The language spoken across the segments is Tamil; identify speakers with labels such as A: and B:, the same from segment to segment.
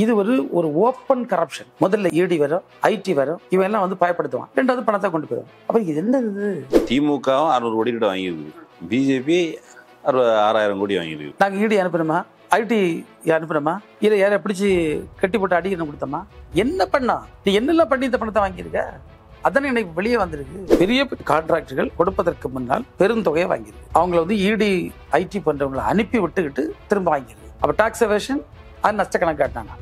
A: இது ஒரு ஓப்பன் கரப்ஷன். முதல்ல இடி வரும், ஐடி வரும், இவன் எல்லாம் வந்து பயப்படுத்துவான். ரெண்டாவது பணத்தை கொண்டு போயிடும். அப்ப இது என்ன?
B: திமுகவும் 600 கோடி கிட்ட வாங்கியிருக்கு, பிஜேபி 6000 கோடி வாங்கியிருக்கு.
A: நாங்க இடி அனுப்பணுமா, ஐடி அனுப்பணுமா, இல்ல யாரை பிடிச்சி கட்டி போட்டு அடிக்கணும் கொடுத்தோமா? என்ன பண்ணா? நீ என்னெல்லாம் பண்ணி இந்த பணத்தை வாங்கியிருக்க? அதானே இன்னைக்கு வெளியே வந்திருக்கு. பெரிய கான்ட்ராக்டர்கள் கொடுப்பதற்கு முன்னால் பெருந்தொகையை வாங்கியிருக்கு. அவங்களை வந்து இடி ஐடி பண்றவங்களை அனுப்பி விட்டுக்கிட்டு திரும்ப வாங்கியிருக்கு. அப்ப டாக்ஸ் எவேஷன், அது நஷ்ட கணக்கு காட்டினாங்க.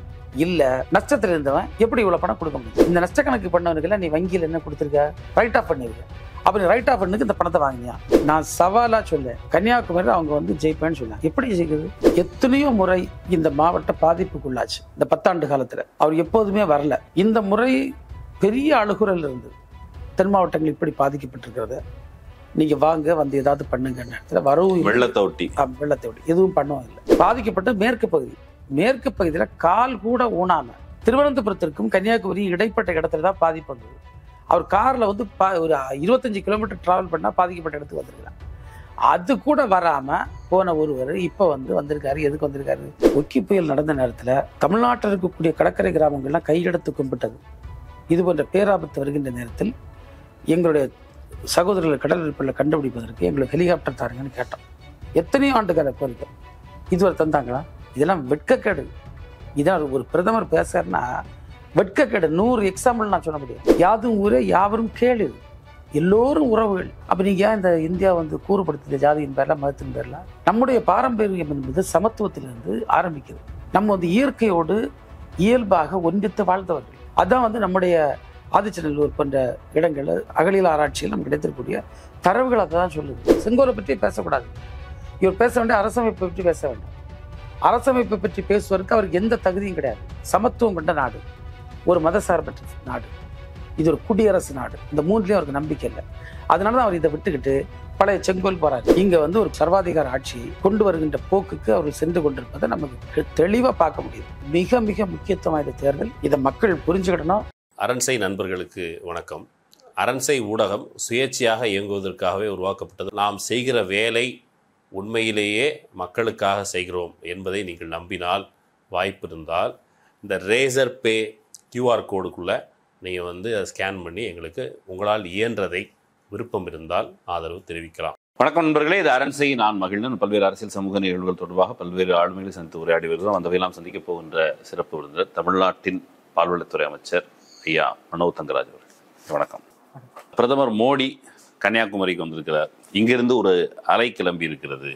A: இல்ல நஷ்டத்தில் இருந்தவன் எப்படி இவ்வளவு பணம் கொடுக்க முடியும்? இந்த நஷ்ட கணக்கு பண்ணவனுக்கு நீ வங்கியில் என்ன கொடுத்துருக்க? ரைட் ஆஃப் பண்ணிருக்க. அப்ப நீ ரைட் ஆஃப் பண்ணுக்கு இந்த பணத்தை வாங்கினியா? நான் சவாலா சொல்லேன், கன்னியாகுமரி அவங்க வந்து ஜெயிப்பேன்னு சொன்னாங்க. எப்படி ஜெயிக்குது? எத்தனையோ முறை இந்த மாவட்ட பாதிப்புக்குள்ளாச்சு. இந்த 10 ஆண்டு காலத்துல அவர் எப்போதுமே வரல. இந்த முறை பெரிய அழுகுறல் இருந்து தென் மாவட்டங்கள் இப்படி பாதிக்கப்பட்டிருக்கிறது. நீங்க வாங்க வந்து ஏதாவது பண்ணுங்க நேரத்தில் வரவும்
B: வெள்ளத்தை ஒட்டி
A: எதுவும் பண்ணவும் இல்லை. பாதிக்கப்பட்ட மேற்கு பகுதியில கால் கூட ஊனாம திருவனந்தபுரத்திற்கும் கன்னியாகுமரி இடைப்பட்ட இடத்துல தான் பாதிப்பு வந்தது. அவர் கார்ல வந்து ஒரு 25 கிலோமீட்டர் டிராவல் பண்ணா பாதிக்கப்பட்ட இடத்துக்கு வந்திருக்கிறார். அது கூட வராம போன ஒருவர் இப்ப வந்திருக்காரு. எதுக்கு வந்திருக்காரு? ஒக்கி புயல் நடந்த நேரத்துல தமிழ்நாட்டில் இருக்கக்கூடிய கடற்கரை கிராமங்கள்லாம் கையெடுத்து கும்பிட்டது. இது போன்ற பேராபத்து வருகின்ற நேரத்தில் எங்களுடைய சகோதரர்கள் கடல் இருப்பில் கண்டுபிடிப்பதற்கு எங்களுக்கு ஹெலிகாப்டர் தாருங்கன்னு கேட்டோம். எத்தனையோ ஆண்டுகால கோரிக்கை இதுவரை தந்தாங்களா? இதெல்லாம் வெட்கக்கேடு. இதான் ஒரு பிரதமர் பேசுறன்னா வெட்கக்கேடு. 100 எக்ஸாம்பிள் நான் சொல்ல முடியும். யாதும் ஊரே யாவரும் கேளு, எல்லோரும் உறவுகள். அப்ப நீங்க ஏன் இந்த இந்தியா வந்து கூறுபடுத்துது ஜாதியின் பேர்ல, மதத்தின் பேர்ல? நம்முடைய பாரம்பரியம் என்பது சமத்துவத்திலிருந்து ஆரம்பிக்குது. நம்ம வந்து இயற்கையோடு இயல்பாக ஒன்றித்து வாழ்ந்தவர்கள். அதான் வந்து நம்முடைய ஆதிச்சநல்லூர் போன்ற இடங்கள் அகலியல் ஆராய்ச்சியில் நமக்கு கிடைத்திருக்கக்கூடிய தரவுகள் அதை தான் சொல்லுது. செங்கோலை பற்றி பேசக்கூடாது. இவர் பேச வேண்டிய அரசமைப்பை பற்றி பேச வேண்டும். அரசமைப்பை பற்றி பேசுவதற்கு அவருக்கு எந்த தகுதியும் கிடையாது. சமத்துவம் கொண்ட நாடு, ஒரு மதசார்பற்ற நாடு, இது ஒரு குடியரசு நாடு. இந்த மூன்றுலையும் அவருக்கு நம்பிக்கை இல்லை. அதனாலதான் அவர் இதை விட்டுக்கிட்டு பழைய செங்கோல் போறாரு. இங்க வந்து ஒரு சர்வாதிகார ஆட்சியை கொண்டு வருகின்ற போக்குக்கு அவர் சென்று கொண்டிருப்பதை நமக்கு தெளிவா பார்க்க முடியும். மிக மிக முக்கியத்துவம் இந்த தேர்தல். இதை மக்கள் புரிஞ்சுக்கிடணும்.
C: அரண்சை நண்பர்களுக்கு வணக்கம். அரண்சை ஊடகம் சுயேட்சையாக இயங்குவதற்காகவே உருவாக்கப்பட்டது. நாம் செய்கிற வேலை உண்மையிலேயே மக்களுக்காக செய்கிறோம் என்பதை நீங்கள் நம்பினால், வாய்ப்பு இருந்தால் இந்த ரேசர் பே QR கோடுக்குள்ளே நீங்கள் வந்து அதை ஸ்கேன் பண்ணி எங்களுக்கு உங்களால் இயன்றதை விருப்பம் இருந்தால் ஆதரவு தெரிவிக்கலாம்.
B: வணக்கம் நண்பர்களே, இது அரண்சை. நான் மகிழ்ந்தன். பல்வேறு அரசியல் சமூக நிகழ்வுகள் தொடர்பாக பல்வேறு ஆளுமைகளை சந்தித்து உரையாடி வருகிறோம். அந்த வகையில் நாம் சந்திக்க போகின்ற சிறப்பு விருந்தினர் தமிழ்நாட்டின் பால்வளத்துறை அமைச்சர் ஐயா மனோ தங்கராஜ் அவர்கள். வணக்கம். பிரதமர் மோடி கன்னியாகுமரிக்கு வந்திருக்கிறார். இங்கிருந்து ஒரு அலை கிளம்பி இருக்கிறது.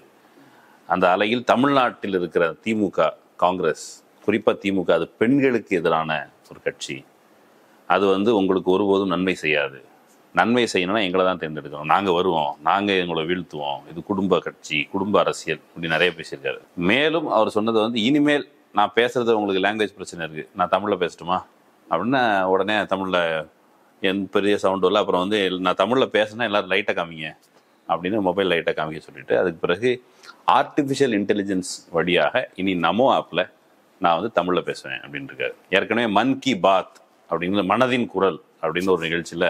B: அந்த அலையில் தமிழ்நாட்டில் இருக்கிற திமுக, காங்கிரஸ், குறிப்பாக திமுக, அது பெண்களுக்கு எதிரான ஒரு கட்சி. அது வந்து உங்களுக்கு ஒருபோதும் நன்மை செய்யாது. நன்மை செய்யணும்னா எங்களை தான் தேர்ந்தெடுக்கணும், நாங்கள் வருவோம், நாங்கள் எங்களை வீழ்த்துவோம், இது குடும்ப கட்சி, குடும்ப அரசியல், இப்படி நிறைய பேசியிருக்காரு. மேலும் அவர் சொன்னது வந்து, இனிமேல் நான் பேசுறது உங்களுக்கு லாங்குவேஜ் பிரச்சனை இருக்குது, நான் தமிழில் பேசட்டுமா அப்படின்னு உடனே தமிழில் என் பெரிய சவுண்டு வரல. அப்புறம் வந்து நான் தமிழில் பேசினா எல்லோரும் லைட்டாக காமிங்க அப்படின்னு மொபைல் லைட்டாக காமிக்க சொல்லிட்டு, அதுக்கு பிறகு ஆர்டிஃபிஷியல் இன்டெலிஜென்ஸ் வழியாக இனி நமோ ஆப்பில் நான் வந்து தமிழில் பேசுவேன் அப்படின்னு இருக்காரு. ஏற்கனவே மன் கி பாத் அப்படிங்கிற மனதின் குரல் அப்படின்னு ஒரு நிகழ்ச்சியில்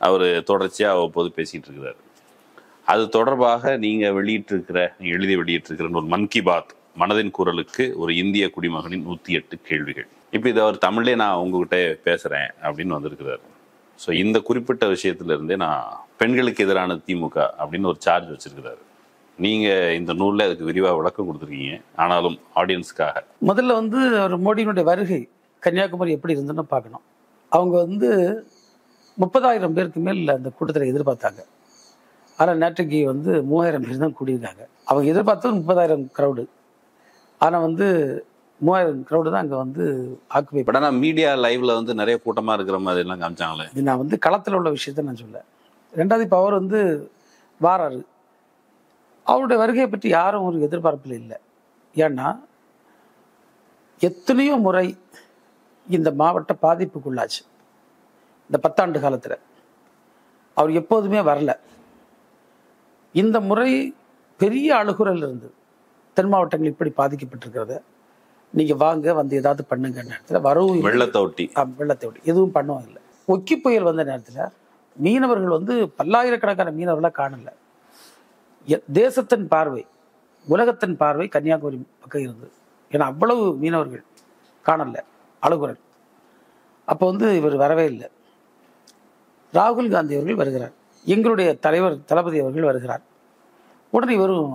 B: அவர் தொடர்ச்சியாக அவ்வப்போது பேசிகிட்டு இருக்கிறார். அது தொடர்பாக நீங்கள் எழுதி வெளியிட்டிருக்கிற ஒரு மன் கி பாத் மனதின் குரலுக்கு ஒரு இந்திய குடிமகனின் 108 கேள்விகள். இப்போ இதை அவர் தமிழ்லே நான் உங்ககிட்ட பேசுகிறேன் அப்படின்னு வந்திருக்கிறார். ஸோ இந்த குறிப்பிட்ட விஷயத்துலேருந்தே நான் பெண்களுக்கு எதிரான திமுக அப்படின்னு ஒரு சார்ஜ் வச்சிருக்கிறாரு. நீங்கள் இந்த நூலில் அதுக்கு விரிவாக விளக்கம் கொடுத்துருக்கீங்க. ஆனாலும் ஆடியன்ஸுக்காக
A: முதல்ல வந்து ஒரு மோடியினுடைய வருகை கன்னியாகுமரி எப்படி இருந்துன்னு பார்க்கணும். அவங்க வந்து 30,000 பேருக்கு மேல் அந்த கூட்டத்தில் எதிர்பார்த்தாங்க. ஆனால் நேற்றுக்கு வந்து 3000 பேர் தான் கூடியிருக்காங்க. அவங்க எதிர்பார்த்தது 30,000 க்ரௌடு. ஆனால் வந்து 3000 க்ரௌடு தான் அங்கே வந்து ஆக்குபை.
B: பட் ஆனால் மீடியா லைவ்ல வந்து நிறைய கூட்டமாக இருக்கிற மாதிரி எல்லாம் காமிச்சாங்களே.
A: இது நான் வந்து களத்தில் உள்ள விஷயத்த நான் சொல்ல. ரெண்டாவது, இப்போ அவர் வந்து வாராரு. அவருடைய வருகையை பற்றி யாரும் ஒரு எதிர்பார்ப்பில் இல்லை. ஏன்னா எத்தனையோ முறை இந்த மாவட்ட பாதிப்புக்குள்ளாச்சு. இந்த 10 ஆண்டு காலத்தில் அவர் எப்போதுமே வரல. இந்த முறை பெரிய அழுகுறல் இருந்து தென் மாவட்டங்கள் இப்படி பாதிக்கப்பட்டிருக்கிறத நீங்க வாங்க வந்து ஏதாவது பண்ணுங்க நேரத்தில் வரவும்
B: வெள்ளத்தை ஒட்டி
A: எதுவும் பண்ணவும் இல்லை. ஒக்கி புயல் வந்த நேரத்தில் மீனவர்கள் வந்து பல்லாயிரக்கணக்கான மீனவர்களாக காணல. தேசத்தின் பார்வை, உலகத்தின் பார்வை கன்னியாகுமரி பக்கம் இருந்தது. ஏன்னா அவ்வளவு மீனவர்கள் காணல, அழுகுரல். அப்போ வந்து இவர் வரவே இல்லை. ராகுல் காந்தி அவர்கள் வருகிறார், எங்களுடைய தலைவர் தளபதி அவர்கள் வருகிறார். உடனே இவரும்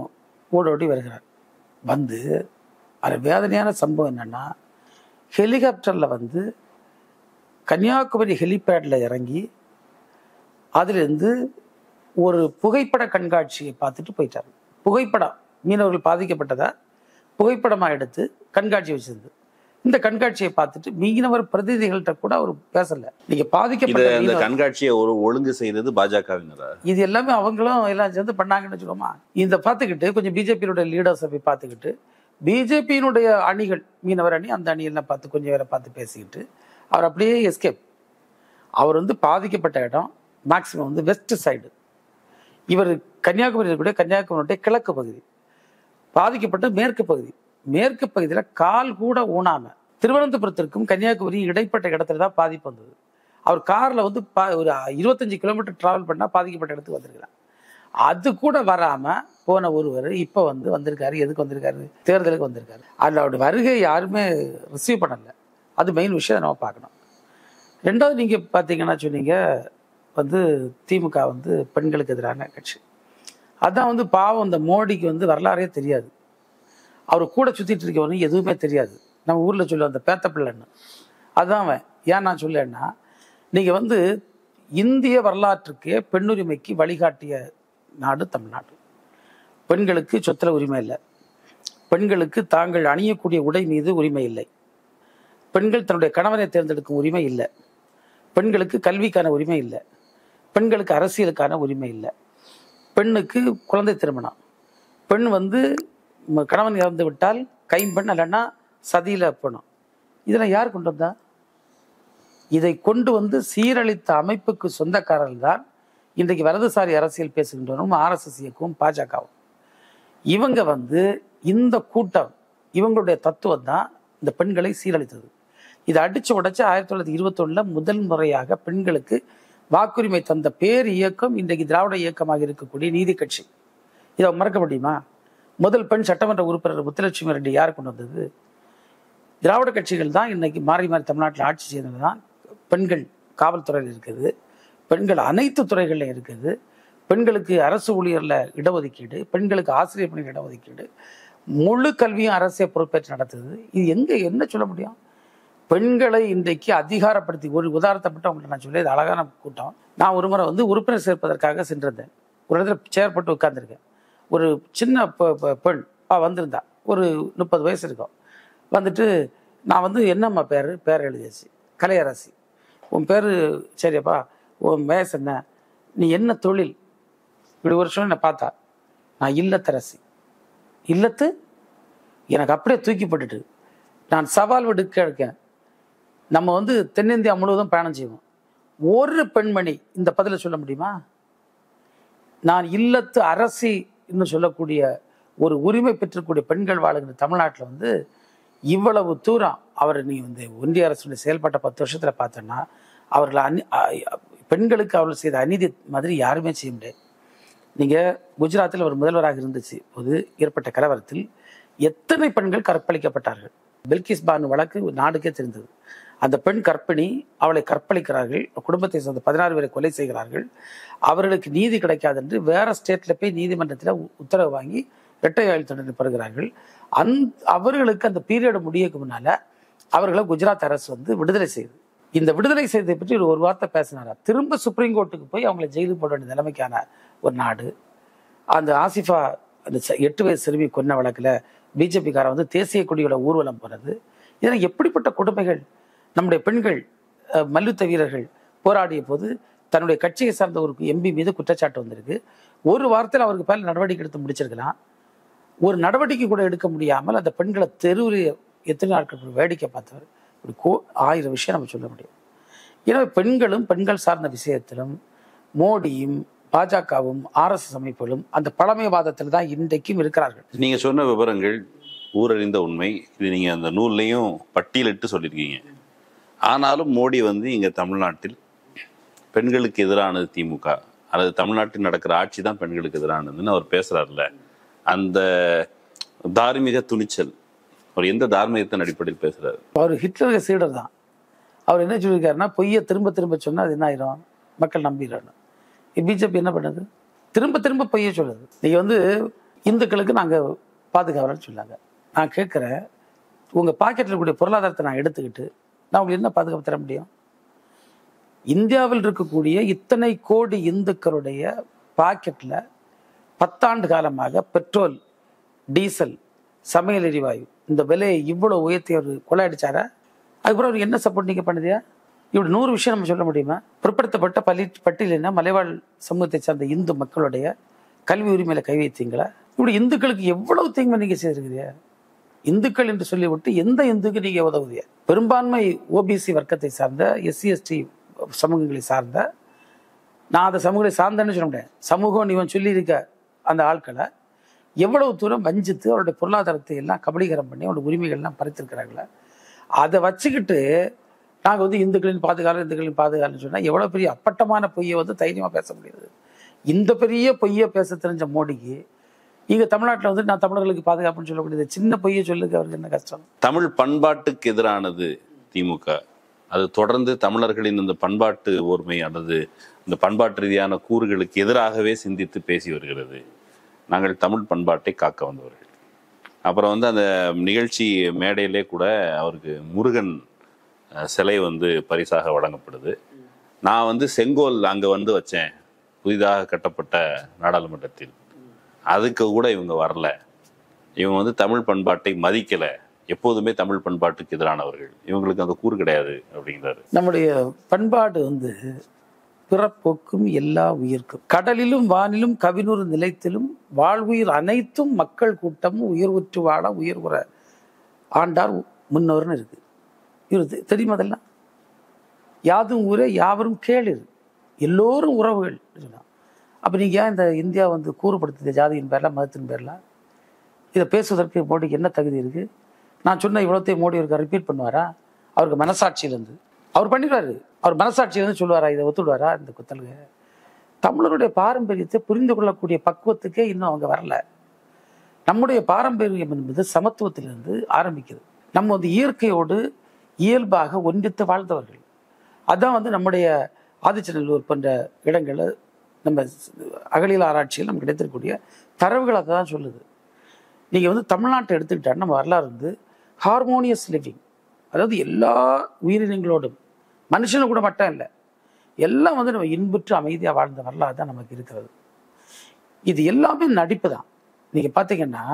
A: ஓடோடி வருகிறார். வந்து அது வேதனையான சம்பவம் என்னன்னா, ஹெலிகாப்டரில் வந்து கன்னியாகுமரி ஹெலிபேடில் இறங்கி அதிலிருந்து ஒரு புகைப்பட கண்காட்சியை பார்த்துட்டு போயிட்டார். புகைப்படம், மீனவர்கள் பாதிக்கப்பட்டதா புகைப்படமாக எடுத்து கண்காட்சி வச்சிருந்து. இந்த கண்காட்சியை பார்த்துட்டு மீனவர் பிரதிநிதிகள்கிட்ட கூட அவர் பேசல. நீங்க பாதிக்கப்பட்ட
B: கண்காட்சியை ஒரு ஒழுங்கு செய்தது பாஜகவினரா?
A: இது எல்லாமே அவங்களும் எல்லாம் சேர்ந்து பண்ணாங்கன்னு வச்சுக்கோமா. இந்த பார்த்துக்கிட்டு கொஞ்சம் பிஜேபியினுடைய லீடர்ஸை போய் பார்த்துக்கிட்டு, பிஜேபியினுடைய அணிகள், மீனவர் அணி, அந்த அணியெல்லாம் பார்த்து கொஞ்சம் பேரை பார்த்து பேசிக்கிட்டு அவர் அப்படியே எஸ்கேப். அவர் வந்து பாதிக்கப்பட்ட இடம் மேக்சிமம் வந்து வெஸ்ட் சைடு. இவர் கன்னியாகுமரி இருக்கக்கூடிய கன்னியாகுமரியுடைய கிழக்கு பகுதி, பாதிக்கப்பட்ட மேற்கு பகுதி. மேற்கு பகுதியில் கால் கூட ஊனாம திருவனந்தபுரத்திற்கும் கன்னியாகுமரி இடைப்பட்ட இடத்துல தான் பாதிப்பு வந்தது. அவர் கார்ல வந்து ஒரு 25 கிலோமீட்டர் டிராவல் பண்ணா பாதிக்கப்பட்ட இடத்துக்கு வந்திருக்கிறார். அது கூட வராம போன ஒருவர் இப்ப வந்து வந்திருக்காரு. எதுக்கு வந்திருக்காரு? தேர்தலுக்கு வந்திருக்காரு. அதுல அவருடைய வருகை யாருமே ரிசீவ் பண்ணல. அது மெயின் விஷயம் நம்ம பார்க்கணும். ரெண்டாவது, நீங்க பாத்தீங்கன்னா சொன்னீங்க வந்து திமுக வந்து பெண்களுக்கு எதிரான கட்சி. அதான் வந்து பாவம், இந்த மோடிக்கு வந்து வரலாறே தெரியாது. அவர் கூட சுத்திட்டு இருக்கவனு எதுவுமே தெரியாது. நம்ம ஊர்ல சொல்லுவோம் அந்த பேத்த பிள்ளைன்னு. அதுதான் அவன். ஏன் நான் சொல்லேன்னா, நீங்க வந்து இந்திய வரலாற்றுக்கு பெண்ணுரிமைக்கு வழிகாட்டிய நாடு தமிழ்நாடு. பெண்களுக்கு சொத்துல உரிமை இல்லை, பெண்களுக்கு தாங்கள் அணியக்கூடிய உடை மீது உரிமை இல்லை, பெண்கள் தன்னுடைய கணவனை தேர்ந்தெடுக்கும் உரிமை இல்லை, பெண்களுக்கு கல்விக்கான உரிமை இல்லை, பெண்களுக்கு அரசியலுக்கான உரிமை இல்லை, பெண்ணுக்கு குழந்தை திருமணம், பெண் வந்து கணவன் இறந்து விட்டால் கைம்பெண், இல்லைன்னா சதியில போனோம். இதெல்லாம் யார் கொண்டு வந்தா? இதை கொண்டு வந்து சீரழித்த அமைப்புக்கு சொந்தக்காரர்கள் தான் இன்றைக்கு வலதுசாரி அரசியல் பேசுகின்றனும் RSS இயக்கும் பாஜகவும். இவங்க வந்து இந்த கூட்டம், இவங்களுடைய தத்துவம் தான் இந்த பெண்களை சீரழித்தது. இதை அடிச்சு உடைச்சு 1921 முதல் முறையாக பெண்களுக்கு வாக்குரிமை தந்த பேர் இயக்கம் இன்றைக்கு திராவிட இயக்கமாக இருக்கக்கூடிய நீதி கட்சி. இதை மறக்க முடியுமா? முதல் பெண் சட்டமன்ற உறுப்பினர் முத்துலட்சுமி ரெட்டி யார் கொண்டு வந்தது? திராவிட கட்சிகள் தான். இன்னைக்கு மாறி மாறி தமிழ்நாட்டில் ஆட்சி செய்தது தான். பெண்கள் காவல்துறையில் இருக்குது, பெண்கள் அனைத்து துறைகளில் இருக்குது, பெண்களுக்கு அரசு ஊழியர்ல இடஒதுக்கீடு, பெண்களுக்கு ஆசிரியர் பணியில் இடஒதுக்கீடு, முழு கல்வியும் அரசே பொறுப்பேற்று நடத்துது. இது எங்க என்ன சொல்ல முடியும்? பெண்களை இன்றைக்கு அதிகாரப்படுத்தி, ஒரு உதாரணத்தை மட்டும் அவங்கள்ட்ட நான் சொல்லி, இது அழகான கூட்டம். நான் ஒரு முறை வந்து உறுப்பினர் சேர்ப்பதற்காக சென்றிருந்தேன். ஒரு இடத்துல சேர் போட்டு உட்கார்ந்துருக்கேன். ஒரு சின்ன பெண் வந்திருந்தா, ஒரு 30 வயசு இருக்கும். வந்துட்டு நான் வந்து என்னம்மா பேர் எழுதியாச்சு, கலையரசி. உன் பேர் சரியப்பா, உன் வயசு என்ன, நீ என்ன தொழில், இப்படி ஒரு வருஷம் என்னை பார்த்தா, நான் இல்லத்தரசி. இல்லத்து எனக்கு அப்படியே தூக்கி போட்டுட்டு நான் சவால் விடுக்க இருக்கேன். நம்ம வந்து தென்னிந்தியா முழுவதும் பயணம் செய்வோம். ஒரு பெண்மணி இந்த பதில சொல்ல முடியுமா? நான் இல்லத்து அரசி இன்னும் சொல்லக்கூடிய ஒரு உரிமை பெற்றக்கூடிய பெண்கள் வாழுகிற தமிழ்நாட்டில் வந்து இவ்வளவு தூரம் அவர் நீ வந்து ஒன்றிய அரசுடைய செயல்பட்ட 10 வருஷத்துல பார்த்தோன்னா, அவர்கள் பெண்களுக்கு அவர்கள் செய்த அநீதி மாதிரி யாருமே செய்ய முடியாது. நீங்க குஜராத்தில் ஒரு முதல்வராக இருந்துச்சு போது ஏற்பட்ட கலவரத்தில் எத்தனை பெண்கள் கற்பழிக்கப்பட்டார்கள். பில்கிஸ் பானு வழக்கு நாடுக்கே தெரிந்தது. அந்த பெண் கர்ப்பிணி, அவளை கற்பழிக்கிறார்கள், குடும்பத்தை சேர்ந்த 16 பேரை கொலை செய்கிறார்கள். அவர்களுக்கு நீதி கிடைக்காது என்று வேற ஸ்டேட்ல போய் நீதிமன்றத்தில் உத்தரவு வாங்கி இரட்டை ஆயுள் தண்டனை பெறுகிறார்கள். அவர்களுக்கு அந்த பீரியட் முடியக்கு முன்னால அவர்களை குஜராத் அரசு வந்து விடுதலை செய்யுது. இந்த விடுதலை செய்ததை பற்றி ஒரு வார்த்தை பேசினாரா, திரும்ப சுப்ரீம் கோர்ட்டுக்கு போய் அவங்களை ஜெயிலுக்கு போட வேண்டிய நிலைமைக்கான ஒரு நாடு. அந்த ஆசிஃபா, அந்த 8 வயசு சிறுமி கொன்ன வழக்குல பிஜேபிக்காரன் வந்து தேசிய கொடியோட ஊர்வலம் போனது. இதெல்லாம் எப்படிப்பட்ட கொடுமைகள்! நம்முடைய பெண்கள் மல்யுத்த வீரர்கள் போராடிய போது தன்னுடைய கட்சியை சார்ந்த ஒரு எம்பி மீது குற்றச்சாட்டு வந்திருக்கு. ஒரு வாரத்தில் அவருக்கு பேர் நடவடிக்கை எடுத்து முடிச்சிருக்கலாம். ஒரு நடவடிக்கை கூட எடுக்க முடியாமல் அந்த பெண்களை தெருவில் எத்தனை நாட்கள் வேடிக்கை பார்த்தவர். இப்படி 1000 விஷயம் நம்ம சொல்ல முடியும். எனவே பெண்களும் பெண்கள் சார்ந்த விஷயத்திலும் மோடியும் பாஜகவும் RSS அமைப்புகளும் அந்த பழமைவாதத்தில் தான் இன்றைக்கும் இருக்கிறார்கள்.
B: நீங்க சொன்ன விவரங்கள் ஊரறிந்த உண்மை. இது நீங்க அந்த நூல்லையும் பட்டியலிட்டு சொல்லியிருக்கீங்க. ஆனாலும் மோடி வந்து இங்க தமிழ்நாட்டில் பெண்களுக்கு எதிரானது திமுக, அல்லது தமிழ்நாட்டில் நடக்கிற ஆட்சி தான் பெண்களுக்கு எதிரானதுன்னு அவர் பேசுறாருல, அந்த தார்மீக துணிச்சல் அவர் எந்த தார்மீகத்தின் அடிப்படையில் பேசுறாரு?
A: அவர் ஹிட்லருக்கு சீடர் தான். அவர் என்ன சொல்லியிருக்காருன்னா, பொய்யை திரும்ப திரும்ப சொன்னால் அது என்ன ஆயிரும், மக்கள் நம்பிடுறாங்க. பிஜேபி என்ன பண்ணுது, திரும்ப திரும்ப பொய்யை சொல்லுது. நீங்கள் வந்து இந்துக்களுக்கு நாங்கள் பாதுகாவலன்னு சொன்னாங்க. நான் கேட்குறேன், உங்கள் பாக்கெட்டில் கூடிய பொருளாதாரத்தை நான் எடுத்துக்கிட்டு நான் உங்களுக்கு என்ன பாதுகாப்பு தர முடியும்? இந்தியாவில் இருக்கக்கூடிய இத்தனை கோடி இந்துக்களுடைய பாக்கெட்டில் 10 ஆண்டு காலமாக பெட்ரோல், டீசல், சமையல் எரிவாயு இந்த விலையை இவ்வளோ உயர்த்தி அவர் கொள்ளையடிச்சாரா? அதுக்கப்புறம் அவர் என்ன சப்போர்ட் நீங்கள் பண்ணுதியா? இப்படி 100 விஷயம் நம்ம சொல்ல முடியுமா? பிற்படுத்தப்பட்ட பட்டியலின மலைவாழ் சமூகத்தை சார்ந்த இந்து மக்களுடைய கல்வி உரிமையில கை வைத்தீங்களா? இப்படி இந்துக்களுக்கு எவ்வளவு தீங்கு நீங்கள் செய்திருக்கிறீங்க? இந்துக்கள் என்று சொல்லிவிட்டு எந்த இந்துக்கு நீங்க உதவுதிய? பெரும்பான்மை ஓபிசி வர்க்கத்தை சார்ந்த, SC ST சமூகங்களை சார்ந்த, நான் அந்த சமூகத்தை சார்ந்தேன்னு சொல்ல முடியாது, சமூகம் இவன் சொல்லியிருக்க அந்த ஆட்களை எவ்வளவு தூரம் வஞ்சித்து அவருடைய பொருளாதாரத்தை எல்லாம் கபலீகரம் பண்ணி அவருடைய உரிமைகள்லாம் பறித்திருக்கிறாங்களா? அதை வச்சுக்கிட்டு நாங்கள் வந்து இந்துக்களின் பாதுகாப்புன்னு சொன்னால் எவ்வளோ பெரிய அப்பட்டமான பொய்யை வந்து தைரியமாக பேச முடியாது. இந்த பெரிய பொய்யை பேச தெரிஞ்ச மோடிக்கு இங்கே தமிழ்நாட்டில் வந்து நான் தமிழர்களுக்கு பாதுகாப்புன்னு சொல்லக்கூடியது சின்ன பொய்யை சொல்லுக்கு அவருக்கு என்ன கஷ்டம்?
B: தமிழ் பண்பாட்டுக்கு எதிரானது திமுக. அது தொடர்ந்து தமிழர்களின் இந்த பண்பாட்டு ஓர்மை அல்லது இந்த பண்பாட்டு ரீதியான கூறுகளுக்கு எதிராகவே சிந்தித்து பேசி வருகிறது. நாங்கள் தமிழ் பண்பாட்டை காக்க வந்தவர்கள். அப்புறம் வந்து அந்த நிகழ்ச்சி மேடையிலே கூட அவருக்கு முருகன் சிலை வந்து பரிசாக வழங்கப்படுது. நான் வந்து செங்கோல் அங்கே வந்து வச்சேன் புதிதாக கட்டப்பட்ட நாடாளுமன்றத்தில், அதுக்கு கூட இவங்க வரல. இவங்க வந்து தமிழ் பண்பாட்டை மதிக்கலை, எப்போதுமே தமிழ் பண்பாட்டுக்கு எதிரானவர்கள், இவங்களுக்கு அந்த கூறு கிடையாது அப்படிங்கிறாரு.
A: நம்முடைய பண்பாடு வந்து பிறப்போக்கும் எல்லா உயிர்க்கும், கடலிலும் வானிலும் கவினூர் நிலைத்திலும் வாழ்வுயிர் அனைத்தும் மக்கள் கூட்டமும் உயிர்வுற்று வாழ உயிர்வுற ஆண்டார் முன்னோர்னு இருக்கு. இவரு தெரியுமா? அதெல்லாம் யாதும் ஊரே யாவரும் கேளிர், எல்லோரும் உறவுகள். அப்போ நீங்கள் ஏன் இந்த இந்தியா வந்து கூறுபடுத்துது ஜாதியின் பேரில், மதத்தின் பேரில்? இதை பேசுவதற்கு மோடிக்கு என்ன தகுதி இருக்குது? நான் சொன்ன இவ்வளோத்தையும் மோடி அவருக்கு ரிப்பீட் பண்ணுவாரா? அவருக்கு மனசாட்சியிலேருந்து அவர் பண்ணிடுவார். அவர் மனசாட்சியிலேருந்து சொல்லுவாரா? இதை ஒத்துடுவாரா? இந்த குத்தலுங்க தமிழருடைய பாரம்பரியத்தை புரிந்து கொள்ளக்கூடிய பக்குவத்துக்கே இன்னும் அவங்க வரல. நம்முடைய பாரம்பரியம் என்பது சமத்துவத்திலிருந்து ஆரம்பிக்குது. நம்ம வந்து இயற்கையோடு இயல்பாக ஒன்றித்து வாழ்ந்தவர்கள். அதான் வந்து நம்முடைய ஆதிச்சநல்லூர் போன்ற இடங்களில் நம்ம அகலியல் ஆராய்ச்சியில் நமக்கு கிடைத்திருக்கக்கூடிய தரவுகள் அதை தான் சொல்லுது. நீங்கள் வந்து தமிழ்நாட்டை எடுத்துக்கிட்டால் நம்ம வரலாறு வந்து ஹார்மோனியஸ் லிவிங், அதாவது எல்லா உயிரினங்களோடும், மனுஷனு கூட மட்டும் இல்லை, எல்லாம் வந்து நம்ம இன்புற்று அமைதியாக வாழ்ந்த வரலாறு தான் நமக்கு இருக்கிறது. இது எல்லாமே நடிப்பு தான். நீங்கள் பார்த்தீங்கன்னா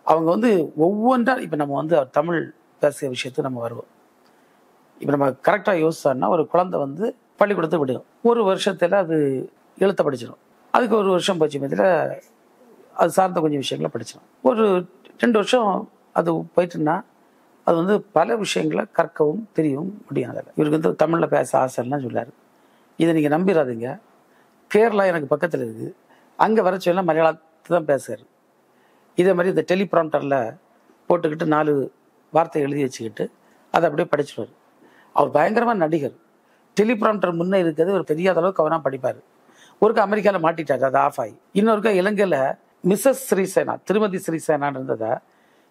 A: அவங்க வந்து ஒவ்வொன்றா, இப்போ நம்ம வந்து தமிழ் பேசுகிற விஷயத்துக்கு நம்ம வருவோம். இப்போ நம்ம கரெக்டாக யோசிச்சோம்னா, ஒரு குழந்தை வந்து பள்ளிக்கூடத்தை விடும், 1 வருஷத்தில் அது எழுத்த படிச்சிடும். அதுக்கு 1 வருஷம் போச்சு மத்தியில் அது சார்ந்த கொஞ்சம் விஷயங்களை படிச்சிடும். ஒரு 2 வருஷம் அது போயிட்டுன்னா அது வந்து பல விஷயங்களை கற்கவும் தெரியவும் முடியாது. இவருக்கு வந்து தமிழில் பேச ஆசைலாம் சொல்லார். இதை நீங்கள் நம்பிடாதீங்க. கேரளா எனக்கு பக்கத்தில் இருக்குது, அங்கே வர சொல்ல மலையாளத்தை தான் பேசுகிறார். இதே மாதிரி இந்த டெலிப்ராம்டரில் போட்டுக்கிட்டு 4 வார்த்தை எழுதி வச்சுக்கிட்டு அதை அப்படியே படிச்சுடுவார். அவர் பயங்கரமாக நடிகர். டெலிப்ராம்டர் முன்னே இருக்கிறது ஒரு தெரியாத அளவுக்கு அவனாக படிப்பார். ஒருக்கா அமெரிக்காவில் மாட்டிட்டார், அது ஆஃப் ஆகி. இன்னொருக்கா இலங்கையில் மிஸ்ஸஸ் ஸ்ரீசேனா, திருமதி ஸ்ரீசேனான்னு இருந்ததா,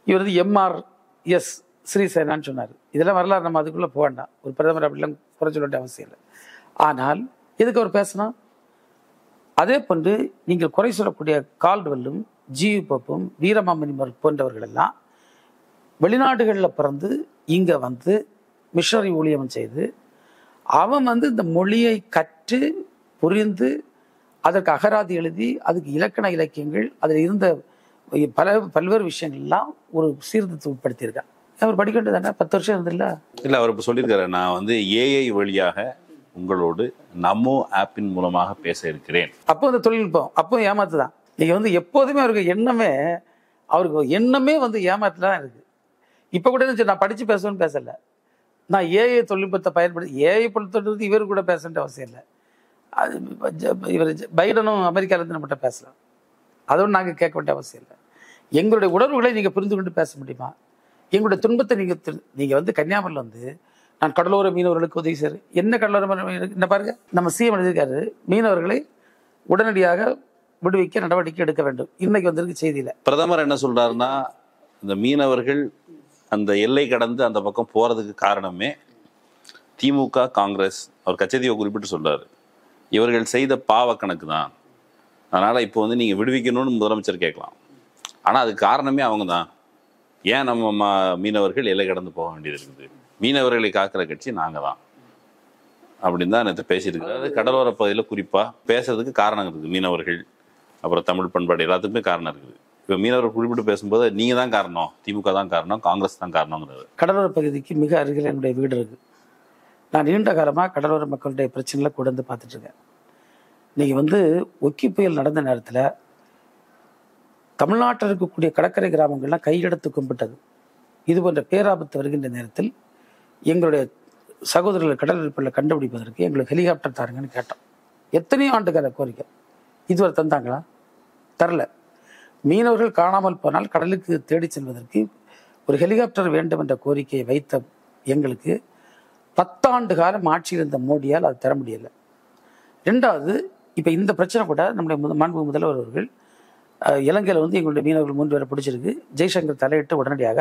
A: இவர் வந்து MRS ஸ்ரீசேனான்னு சொன்னார். இதெல்லாம் வரலாறு, நம்ம அதுக்குள்ளே போக வேண்டாம். ஒரு பிரதமர் அப்படிலாம் குறை சொல்ல வேண்டிய அவசியம் இல்லை. ஆனால் எதுக்கு அவர் பேசணும்? அதே போன்று நீங்கள் குறை சொல்லக்கூடிய கால்டுவெல்லும், ஜியு போப்பும், வீரமாமுனிவர் போன்றவர்கள் எல்லாம் வெளிநாடுகளில் பிறந்து இங்கே வந்து மிஷனரி ஊழியம் செய்து அவன் வந்து இந்த மொழியை கற்று புரிந்து அதற்கு அகராதி எழுதி அதுக்கு இலக்கண இலக்கியங்கள் அதில் இருந்த பல்வேறு விஷயங்கள்லாம் ஒரு சீர்திருத்தம் உட்படுத்தியிருக்கான். அவர் படிக்க வேண்டியதானே? 10 வருஷம் இருந்தில்ல? இல்லை,
B: அவர் இப்போ சொல்லியிருக்காரு, நான் வந்து AI வழியாக உங்களோடு நமோ ஆப்பின் மூலமாக பேச இருக்கிறேன்.
A: அப்போ இந்த தொழில்நுட்பம் அப்போ ஏமாத்து தான். நீங்கள் வந்து எப்போதுமே அவருக்கு எண்ணமே வந்து ஏமாத்துல தான் இருக்குது. இப்போ கூட நான் படித்து பேசணும்னு பேசலை, நான் AI தொழில்நுட்பத்தை பயன்படுத்தி AI பொறுத்தது இவர் கூட பேச வேண்டிய அவசியம் இல்லை. அது இவர் பைடனும் அமெரிக்காவிலேருந்து நம்மகிட்ட பேசலாம், அதோடு நாங்கள் கேட்க வேண்டிய அவசியம் இல்லை. எங்களுடைய உணர்வுகளை நீங்கள் புரிந்து கொண்டு பேச முடியுமா? எங்களுடைய துன்பத்தை நீங்கள் வந்து கன்னியாகுமரியில் வந்து நான் கடலோர மீனவர்களுக்கு உதவி செய்கிறேன். என்ன கடலோர என்ன பாருங்க, நம்ம CM எழுதியிருக்காரு, மீனவர்களை உடனடியாக விடுவிக்க நடவடிக்கை எடுக்க வேண்டும். இன்னைக்கு வந்திருக்கு செய்தியில்.
B: பிரதமர் என்ன சொல்றாருன்னா, இந்த மீனவர்கள் அந்த எல்லை கடந்து அந்த பக்கம் போகிறதுக்கு காரணமே திமுக காங்கிரஸ். அவர் கச்சதீவை குறிப்பிட்டு சொல்றாரு, இவர்கள் செய்த பாவ கணக்கு தான், அதனால் இப்போ வந்து நீங்கள் விடுவிக்கணும்னு முதலமைச்சர் கேட்கலாம். ஆனால் அதுக்கு காரணமே அவங்க தான். ஏன் நம்ம மீனவர்கள் எல்லை கடந்து போக வேண்டியது இருக்குது? மீனவர்களை காக்கிற கட்சி நாங்கள் தான் அப்படின்னு தான் நேற்று பேசியிருக்கிறாரு. கடலோர பகுதியில் குறிப்பாக பேசுறதுக்கு காரணம் இருக்குது. மீனவர்கள் அப்புறம் தமிழ் பண்பாடு எல்லாத்துக்குமே காரணம் இருக்குது. இப்போ மீனவர்கள் குறிப்பிட்டு பேசும்போது நீங்கள் தான் காரணம், திமுக தான் காரணம், காங்கிரஸ் தான் காரணங்கிறது.
A: கடலோர பகுதிக்கு மிக அருகில் என்னுடைய வீடு இருக்குது. நான் நீண்ட காலமாக கடலோர மக்களுடைய பிரச்சனைகளை கொண்டு வந்து பார்த்துட்ருக்கேன். நீங்கள் வந்து ஒக்கி புயல் நடந்த நேரத்தில் தமிழ்நாட்டில் இருக்கக்கூடிய கடற்கரை கிராமங்கள்லாம் கையெடுத்து கும்பிட்டது. இது போன்ற பேராபத்து வருகின்ற நேரத்தில் எங்களுடைய சகோதரர்கள் கடல் இருப்பில் கண்டுபிடிப்பதற்கு எங்களுக்கு ஹெலிகாப்டர் தாருங்கன்னு கேட்டோம். எத்தனையோ ஆண்டுகால கோரிக்கை, இதுவரை தந்தாங்களா? தரல. மீனவர்கள் காணாமல் போனால் கடலுக்கு தேடி செல்வதற்கு ஒரு ஹெலிகாப்டர் வேண்டும் என்ற கோரிக்கையை வைத்த எங்களுக்கு 10 ஆண்டு காலம் ஆட்சியில் இருந்த மோடியால் அது தர முடியலை. ரெண்டாவது, இப்போ இந்த பிரச்சனை கூட நம்முடைய மாண்பு முதல்வர் அவர்கள் இலங்கையில் வந்து எங்களுடைய மீனவர்கள் 3 பேரை பிடிச்சிருக்கு, ஜெய்சங்கர் தலையிட்டு உடனடியாக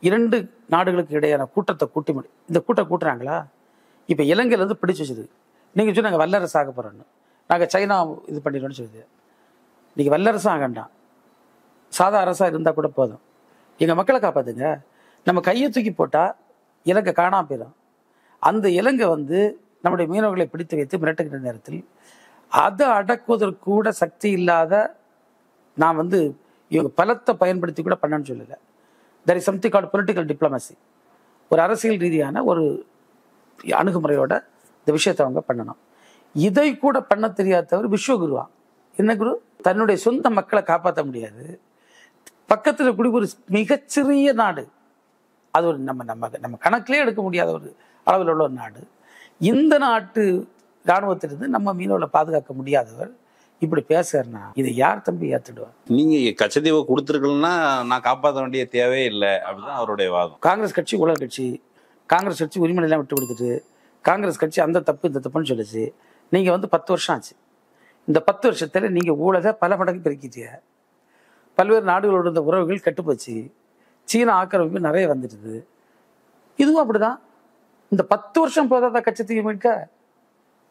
A: 2 நாடுகளுக்கு இடையான கூட்டத்தை கூட்டி இந்த கூட்டம் கூட்டுறாங்களா? இப்போ இலங்கையிலேருந்து பிடிச்சி வச்சுது. நீங்கள் சொல்லி நாங்கள் வல்லரசு ஆக போகிறோன்னு, நாங்கள் சைனா இது பண்ணிடுறோன்னு சொல்லுது. நீங்கள் வல்லரசு ஆகண்டாம், சாதா அரசாக இருந்தால் கூட போதும், எங்கள் மக்களை காப்பாற்றுங்க. நம்ம கையை தூக்கி போட்டால் இலங்கை காணாமல் போயிடும். அந்த இலங்கை வந்து நம்முடைய மீனவர்களை பிடித்து வைத்து மிரட்டுகின்ற நேரத்தில் அதை அடக்குவதற்கு கூட சக்தி இல்லாத நான் வந்து இவங்க பலத்தை பயன்படுத்தி கூட பண்ணணும்னு சொல்லலை. There is something called political diplomacy. ஒரு அரசியல் ரீதியான ஒரு அணுகுமுறையோட இந்த விஷயத்தை அவங்க பண்ணணும். இதை கூட பண்ண தெரியாதவர் விஸ்வகுருவா. என்ன குரு? தன்னுடைய சொந்த மக்களை காப்பாற்ற முடியாது, பக்கத்தில் கூடிய ஒரு மிகச்சிறிய நாடு, அது ஒரு நம்ம நம்ம நம்ம கணக்கிலே எடுக்க முடியாத ஒரு அளவில் உள்ள ஒரு நாடு, இந்த நாட்டு இராணுவத்திலிருந்து நம்ம மீனவர்களை பாதுகாக்க முடியாதவர் இப்படி பேசுறனா இதை யார் தம்பி ஏத்துடுவார்?
B: நீங்க கச்சதீவை கொடுத்துருக்கலன்னா நான் காப்பாற்ற வேண்டிய தேவையே இல்லை அப்படிதான் அவருடைய வாதம்.
A: காங்கிரஸ் கட்சி ஊழல் கட்சி, காங்கிரஸ் கட்சி உரிமை எல்லாம் விட்டு கொடுத்துட்டு காங்கிரஸ் கட்சி அந்த தப்பு இந்த தப்புன்னு சொல்லிச்சு. நீங்க வந்து 10 வருஷம் ஆச்சு. இந்த 10 வருஷத்துல நீங்க ஊழலை பல மடங்கு பெருக்கிட்டீங்க. பல்வேறு நாடுகளோட இந்த உறவுகள் கட்டுப்போச்சு. சீன ஆக்கிரமிப்பு நிறைய வந்துடுது. இதுவும் அப்படிதான். இந்த 10 வருஷம் போதாத கட்சத்தீவை மீட்க?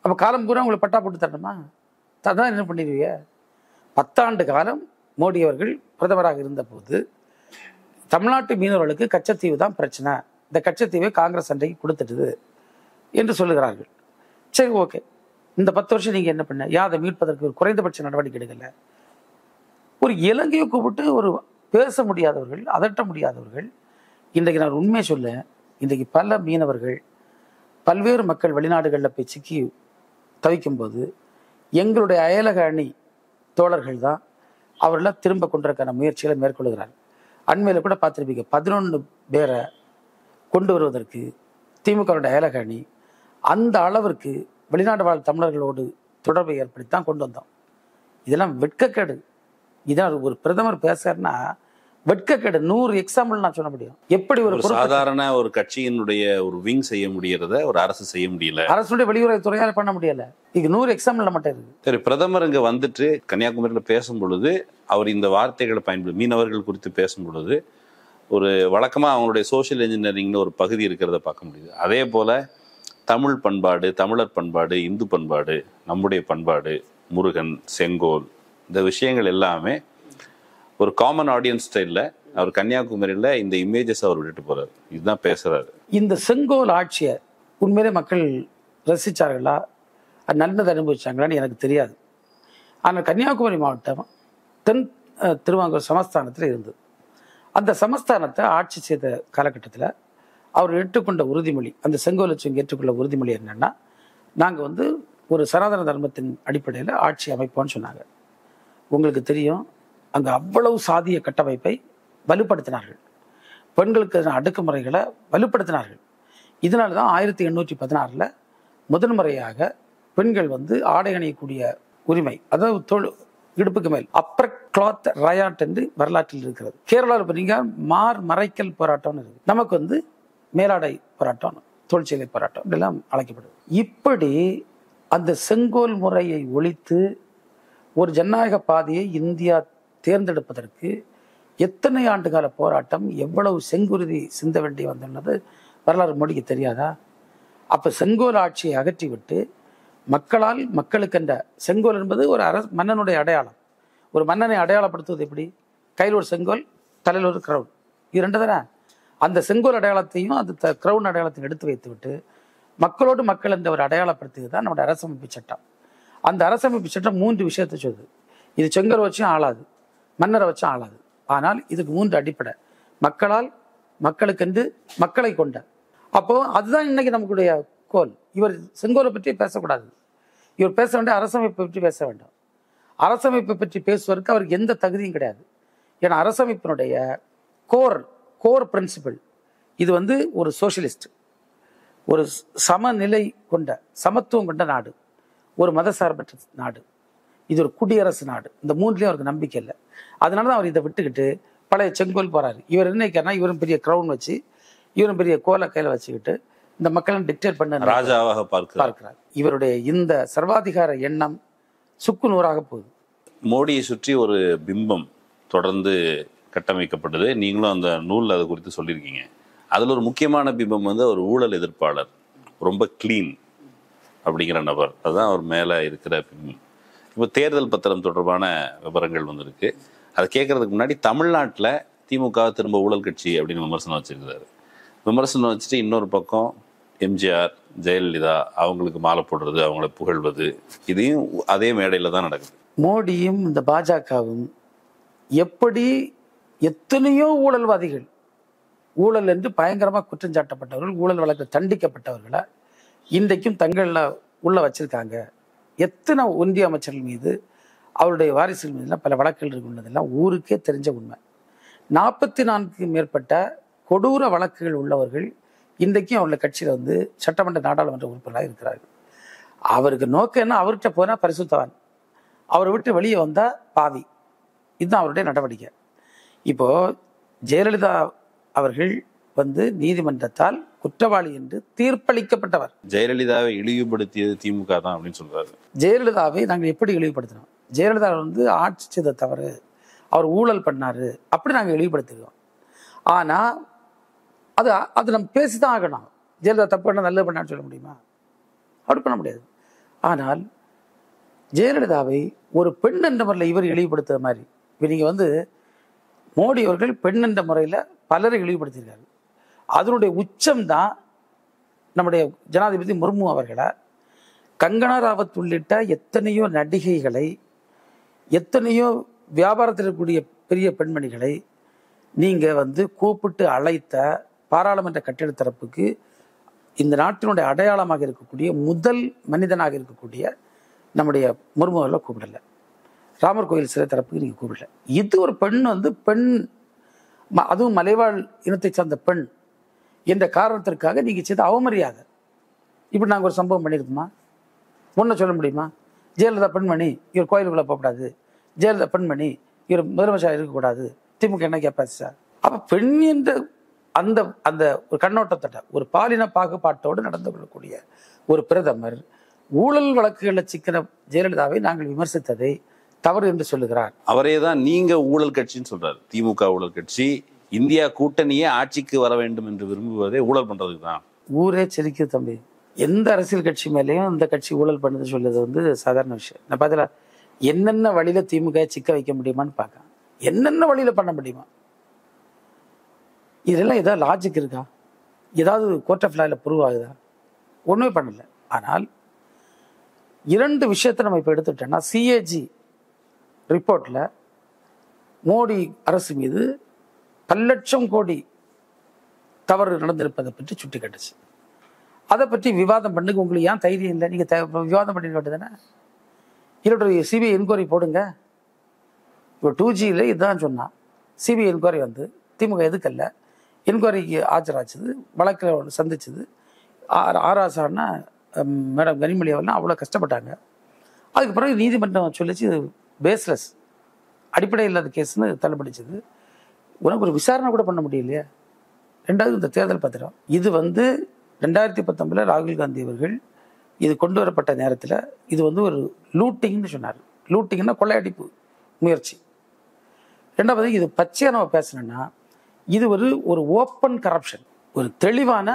A: அப்போ காலம் பூரா உங்களை பட்டா போட்டு தரணுமா? அதான் என்ன பண்ணிடுவீங்க? 10 ஆண்டு காலம் மோடி அவர்கள் பிரதமராக இருந்தபோது தமிழ்நாட்டு மீனவர்களுக்கு கச்சத்தீவு தான் பிரச்சனை, இந்த கச்சத்தீவை காங்கிரஸ் அன்றைக்கு கொடுத்துட்டுது என்று சொல்லுகிறார்கள். சரி, ஓகே. இந்த 10 வருஷம் நீங்கள் என்ன பண்ண? அதை மீட்பதற்கு ஒரு குறைந்தபட்ச நடவடிக்கை எடுக்கல. ஒரு இலங்கையை கூப்பிட்டு ஒரு பேச முடியாதவர்கள், அதட்ட முடியாதவர்கள். இன்றைக்கு நான் உண்மையை சொல்ல, இன்றைக்கு பல மீனவர்கள் பல்வேறு மக்கள் வெளிநாடுகளில் போய் சிக்கி தவிக்கும்போது எங்களுடைய அயலக அணி தோழர்கள் தான் அவர்களாம் திரும்ப கொண்டிருக்கான முயற்சிகளை மேற்கொள்கிறார்கள். அண்மையில் கூட பார்த்துருப்பீங்க, 11 பேரை கொண்டு வருவதற்கு திமுகவுடைய அயலக அணி அந்த அளவிற்கு வெளிநாடு வாழ் தமிழர்களோடு தொடர்பை ஏற்படுத்தித்தான் கொண்டு வந்தோம். இதெல்லாம் வெட்கக்கேடு. இதான் ஒரு பிரதமர் பேசுறாருன்னா வெட்கக்கேடு. 100 எக்ஸாம்பிள் நான் சொல்ல முடியும். எப்படி ஒரு
B: சாதாரண ஒரு கட்சியினுடைய ஒரு விங் செய்ய முடியறத ஒரு அரசு செய்ய முடியல,
A: அரசுடைய வெளியுறவுத்துறையால பண்ண முடியல. இது 100 எக்ஸாம்பிள் மட்டும் இருக்கு.
B: சரி, பிரதமர் இங்க வந்துட்டு கன்னியாகுமரியில பேசும் பொழுது அவர் இந்த வார்த்தைகளை பயன்படுத்தி மீனவர்கள் குறித்து பேசும் பொழுது ஒரு வழக்கமா அவங்களுடைய சோசியல் இன்ஜினியரிங்னு ஒரு பகுதி இருக்கிறத பார்க்க முடியுது. அதே போல தமிழ் பண்பாடு, தமிழர் பண்பாடு, இந்து பண்பாடு, நம்முடைய பண்பாடு, முருகன், செங்கோல், இந்த விஷயங்கள் எல்லாமே ஒரு காமன் ஆடியன்ஸ் ஸ்டைலில் அவர் கன்னியாகுமரியில் இந்த இமேஜஸ் அவர் விட்டுட்டு போறாரு. இதுதான் பேசுறாரு.
A: இந்த செங்கோல் ஆட்சியை உண்மையிலே மக்கள் ரசிச்சார்களா, அது நல்லது அனுபவிச்சாங்களான்னு எனக்கு தெரியாது. ஆனால் கன்னியாகுமரி மாவட்டம் தென் திருவாங்கூர் சமஸ்தானத்தில் இருந்தது. அந்த சமஸ்தானத்தை ஆட்சி செய்த காலகட்டத்தில் அவர் ஏற்றுக்கொண்ட உறுதிமொழி, அந்த செங்கோல் வச்சு ஏற்றுக்கொள்ள உறுதிமொழி என்னன்னா, நாங்கள் வந்து ஒரு சனாதன தர்மத்தின் அடிப்படையில் ஆட்சி அமைப்போம்னு சொன்னாங்க. உங்களுக்கு தெரியும், அங்கே அவ்வளவு சாதிய கட்டமைப்பை வலுப்படுத்தினார்கள், பெண்களுக்கு அடக்குமுறைகளை வலுப்படுத்தினார்கள். இதனால தான் 1816 முதன்முறையாக பெண்கள் வந்து ஆடை அணியக்கூடிய உரிமை, அதாவது இடுப்புக்கு மேல் அப்பர் கிளாத் ரயாட் என்று வரலாற்றில் இருக்கிறது. கேரளாவில் பார்த்தீங்க மறைக்கல் போராட்டம்னு இருக்கு, நமக்கு வந்து மேலாடை போராட்டம், தொழிற்சேலை போராட்டம் இதெல்லாம் அழைக்கப்படுது. இப்படி அந்த செங்கோல் முறையை ஒழித்து ஒரு ஜனநாயக பாதையை இந்தியா தேர்ந்தெடுப்பதற்கு எத்தனை ஆண்டுகால போராட்டம், எவ்வளவு செங்குருதி சிந்த வேண்டி வந்துள்ளது வரலாறு மோடிக்கு தெரியாதா? அப்போ செங்கோல் ஆட்சியை அகற்றிவிட்டு மக்களால் மக்களுக்கென்ற செங்கோல் என்பது ஒரு மன்னனுடைய அடையாளம். ஒரு மன்னனை அடையாளப்படுத்துவது எப்படி? கையில் ஒரு செங்கோல், தலையில் ஒரு கிரவுன், இது ரெண்டு தானே. அந்த செங்கோல் அடையாளத்தையும் அந்த கிரவுன் அடையாளத்தையும் எடுத்து வைத்து விட்டு மக்களோடு மக்கள் என்ற ஒரு அடையாளப்படுத்துவது தான் நம்முடைய அரசமைப்பு சட்டம். அந்த அரசமைப்பு சட்டம் 3 விஷயத்தை சொல்லுது. இது செங்கோல் வச்சும் ஆளாது, மன்னரை வச்சும் ஆளாது. ஆனால் இதுக்கு 3 அடிப்படை: மக்களால், மக்களுக்கென்று, மக்களை கொண்ட. அப்போ அதுதான் இன்னைக்கு நமக்குடைய கோல். இவர் செங்கோலை பற்றி பேசக்கூடாது, இவர் பேச வேண்டிய அரசமைப்பை பற்றி பேச வேண்டும். அரசமைப்பை பற்றி பேசுவதற்கு அவருக்கு எந்த தகுதியும் கிடையாது. ஏன்னா அரசமைப்பினுடைய கோர் பிரின்சிபிள் இது வந்து ஒரு சோசியலிஸ்ட், ஒரு சமநிலை கொண்ட, சமத்துவம் கொண்ட நாடு, ஒரு மதசார்பற்ற நாடு, இது ஒரு குடியரசு நாடு. இந்த 3லயும் அவருக்கு நம்பிக்கை இல்லை. அதனால தான் அவர் இதை விட்டுக்கிட்டு பழைய செங்கோல் போறாரு. இவர் என்னைக்கானா இவரும் பெரிய கிரவுன் வச்சு, இவரும் பெரிய கோலை கையில் வச்சுக்கிட்டு இந்த மக்களை டிக்டேட் பண்ண
B: ராஜாவாக பார்க்கிறார்.
A: இவருடைய இந்த சர்வாதிகார எண்ணம் சுக்கு நூறாக போகுது.
B: மோடியை சுற்றி ஒரு பிம்பம் தொடர்ந்து கட்டமைக்கப்பட்டது. நீங்களும் அந்த நூலில் அது குறித்து சொல்லியிருக்கீங்க. அதில் ஒரு முக்கியமான பிம்பம் வந்து ஒரு ஊழல் எதிர்ப்பாளர், ரொம்ப கிளீன் அப்படிங்கிற நபர். அதுதான் அவர் மேலே இருக்கிற பிம்பம். இப்போ தேர்தல் பத்திரம் தொடர்பான விவரங்கள் வந்திருக்கு. அதை கேட்கறதுக்கு முன்னாடி தமிழ்நாட்டில் திமுக திரும்ப ஊழல் கட்சி அப்படின்னு விமர்சனம் வச்சிருக்கிறாரு. விமர்சனம் வச்சுட்டு இன்னொரு பக்கம் எம்ஜிஆர், ஜெயலலிதா அவங்களுக்கு மாலை போடுறது, அவங்கள புகழ்வது, இதையும் அதே மேடையில் தான் நடக்குது.
A: மோடியும் இந்த பாஜகவும் எப்படி எத்தனையோ ஊழல்வாதிகள், ஊழல் என்று பயங்கரமாக குற்றஞ்சாட்டப்பட்டவர்கள், ஊழல் வழக்கில் தண்டிக்கப்பட்டவர்களை இன்றைக்கும் தங்களில் உள்ள வச்சிருக்காங்க. எத்தனை ஒன்றிய அமைச்சர்கள் மீது, அவருடைய வாரிசுகள் மீதுலாம் பல வழக்குகள் இருக்குள்ளதெல்லாம் ஊருக்கே தெரிஞ்ச உண்மை. 44க்கும் மேற்பட்ட கொடூர வழக்குகள் உள்ளவர்கள் இன்றைக்கும் அவருடைய கட்சியில் வந்து சட்டமன்ற நாடாளுமன்ற உறுப்பினராக இருக்கிறார்கள். அவருக்கு நோக்கம் என்ன? அவர்கிட்ட போனால் பரிசுத்தவான், அவரை விட்டு வெளியே வந்தால் பாவி. இதுதான் அவருடைய நடவடிக்கை. இப்போ ஜெயலலிதா அவர்கள் வந்து நீதிமன்றத்தால் குற்றவாளி என்று தீர்ப்பளிக்கப்பட்டவர்.
B: ஜெயலலிதாவை இழிவுபடுத்தியது திமுக தான் அப்படின்னு சொல்றாரு.
A: ஜெயலலிதாவை நாங்கள் எப்படி இழிவுபடுத்தினோம்? ஜெயலலிதா வந்து ஆட்சி செய்த தவறு, அவர் ஊழல் பண்ணாரு, அப்படி நாங்கள் இழிவுபடுத்திருக்கோம். ஆனால் அது நம்ம பேசிதான் ஆகணும். ஜெயலலிதா தப்பு பண்ண நல்லது பண்ணான்னு சொல்ல முடியுமா? அப்படி பண்ண முடியாது. ஆனால் ஜெயலலிதாவை ஒரு பெண் என்ற முறையில் இவர் இழிவுபடுத்துற மாதிரி, இப்போ நீங்கள் வந்து மோடி அவர்கள் பெண் என்ற முறையில் பலரை இழிவுபடுத்தியிருக்காரு. அதனுடைய உச்சம்தான் நம்முடைய ஜனாதிபதி முர்மு அவர்களை, கங்கனா ராவத் உள்ளிட்ட எத்தனையோ நடிகைகளை, எத்தனையோ வியாபாரத்தில் இருக்கக்கூடிய பெரிய பெண்மணிகளை நீங்கள் வந்து கூப்பிட்டு அழைத்த பாராளுமன்ற கட்டிட திறப்புக்கு இந்த நாட்டினுடைய அடையாளமாக இருக்கக்கூடிய முதல் மனிதனாக இருக்கக்கூடிய நம்முடைய முர்மு அவர்களை கூப்பிடல. ராமர் கோயில் சிலை திறப்புக்கு நீங்கள் கூப்பிடல. இது ஒரு பெண் வந்து பெண், அதுவும் மலைவாழ் இனத்தை சார்ந்த பெண் என்ற காரணத்திற்காக நீங்கள் செய்த அவமரியாதை. இப்படி நாங்கள் ஒரு சம்பவம் பண்ணியிருக்கோமா? ஒன்றை சொல்ல முடியுமா? ஜெயலலிதா பெண்மணி, இவர் கோயிலுக்குள்ளே போகக்கூடாது, ஜெயலலிதா பெண்மணி, இவர் முதலமைச்சராக இருக்கக்கூடாது, திமுக என்ன கேட்பாச்சு? அப்போ பெண் என்ற அந்த அந்த ஒரு கண்ணோட்டத்தோட, ஒரு பாலின பாகுபாட்டோடு நடந்து கொள்ளக்கூடிய ஒரு பிரதமர் ஊழல் வழக்குகளில் சிக்கின ஜெயலலிதாவை நாங்கள் விமர்சித்ததை தவறு என்று சொல்லுகிறார்.
B: அவரே தான் நீங்க ஊழல் கட்சின்னு சொல்றாரு. திமுக ஊழல் கட்சி, இந்தியா கூட்டணியே ஆட்சிக்கு வர வேண்டும் என்று விரும்புவதே ஊழல் பண்றதுக்கு தான்.
A: ஊரே சிரிக்குது தம்பி. எந்த அரசியல் கட்சி மேலேயும் இந்த கட்சி ஊழல் பண்ணது சொல்லுறது வந்து சாதாரண விஷயம். நான் பார்த்தல என்னென்ன வழியில திமுக சிக்க வைக்க முடியுமான்னு பார்க்க, என்னென்ன வழியில பண்ண முடியுமா? இதெல்லாம் ஏதாவது லாஜிக் இருக்கா? ஏதாவது கோர்ட் ஆஃப் லால ப்ரூவ் ஆகுதா? ஒன்றுமே பண்ணல. ஆனால் 2 விஷயத்தை நம்ம இப்போ எடுத்துட்டோம்னா, சிஏஜி ரிப்போர்ட்ல மோடி அரசு மீது பல லட்சம் கோடி தவறு நடந்திருப்பதை பற்றி சுட்டி காட்டுச்சு. அதை பற்றி விவாதம் பண்ணுங்க. உங்களுக்கு ஏன் தைரியம் இல்லை? நீங்கள் விவாதம் பண்ணிக்க வேண்டியதானே? இல்லை சிபிஐ என்கொயரி போடுங்க. இப்போ 2Gயில் இதுதான் சொன்னான். சிபிஐ என்கொயரி வந்து திமுக எதுக்கல்ல, என்கொயரிக்கு ஆஜராச்சுது, வழக்கில் சந்திச்சது. ஆராசான்னா மேடம் கனிமொழி அவர்லாம் அவ்வளோ கஷ்டப்பட்டாங்க. அதுக்கு பிறகு நீதிமன்றம் சொல்லிச்சு இது பேஸ்லெஸ், அடிப்படை இல்லாத கேஸ்ன்னு தள்ளுபடிச்சது. உனக்கு ஒரு விசாரணை கூட பண்ண முடியலையா? 2வது இந்த தேர்தல் பத்திரம், இது வந்து 2019 ராகுல் காந்தி அவர்கள் இது கொண்டு வரப்பட்ட நேரத்தில் இது வந்து ஒரு லூட்டிங்னு சொன்னார். லூட்டிங்னா கொள்ளையடிப்பு முயற்சி. ரெண்டாவது இது பச்சையாக நம்ம பேசணும்னா இது ஒரு ஓப்பன் கரப்ஷன், ஒரு தெளிவான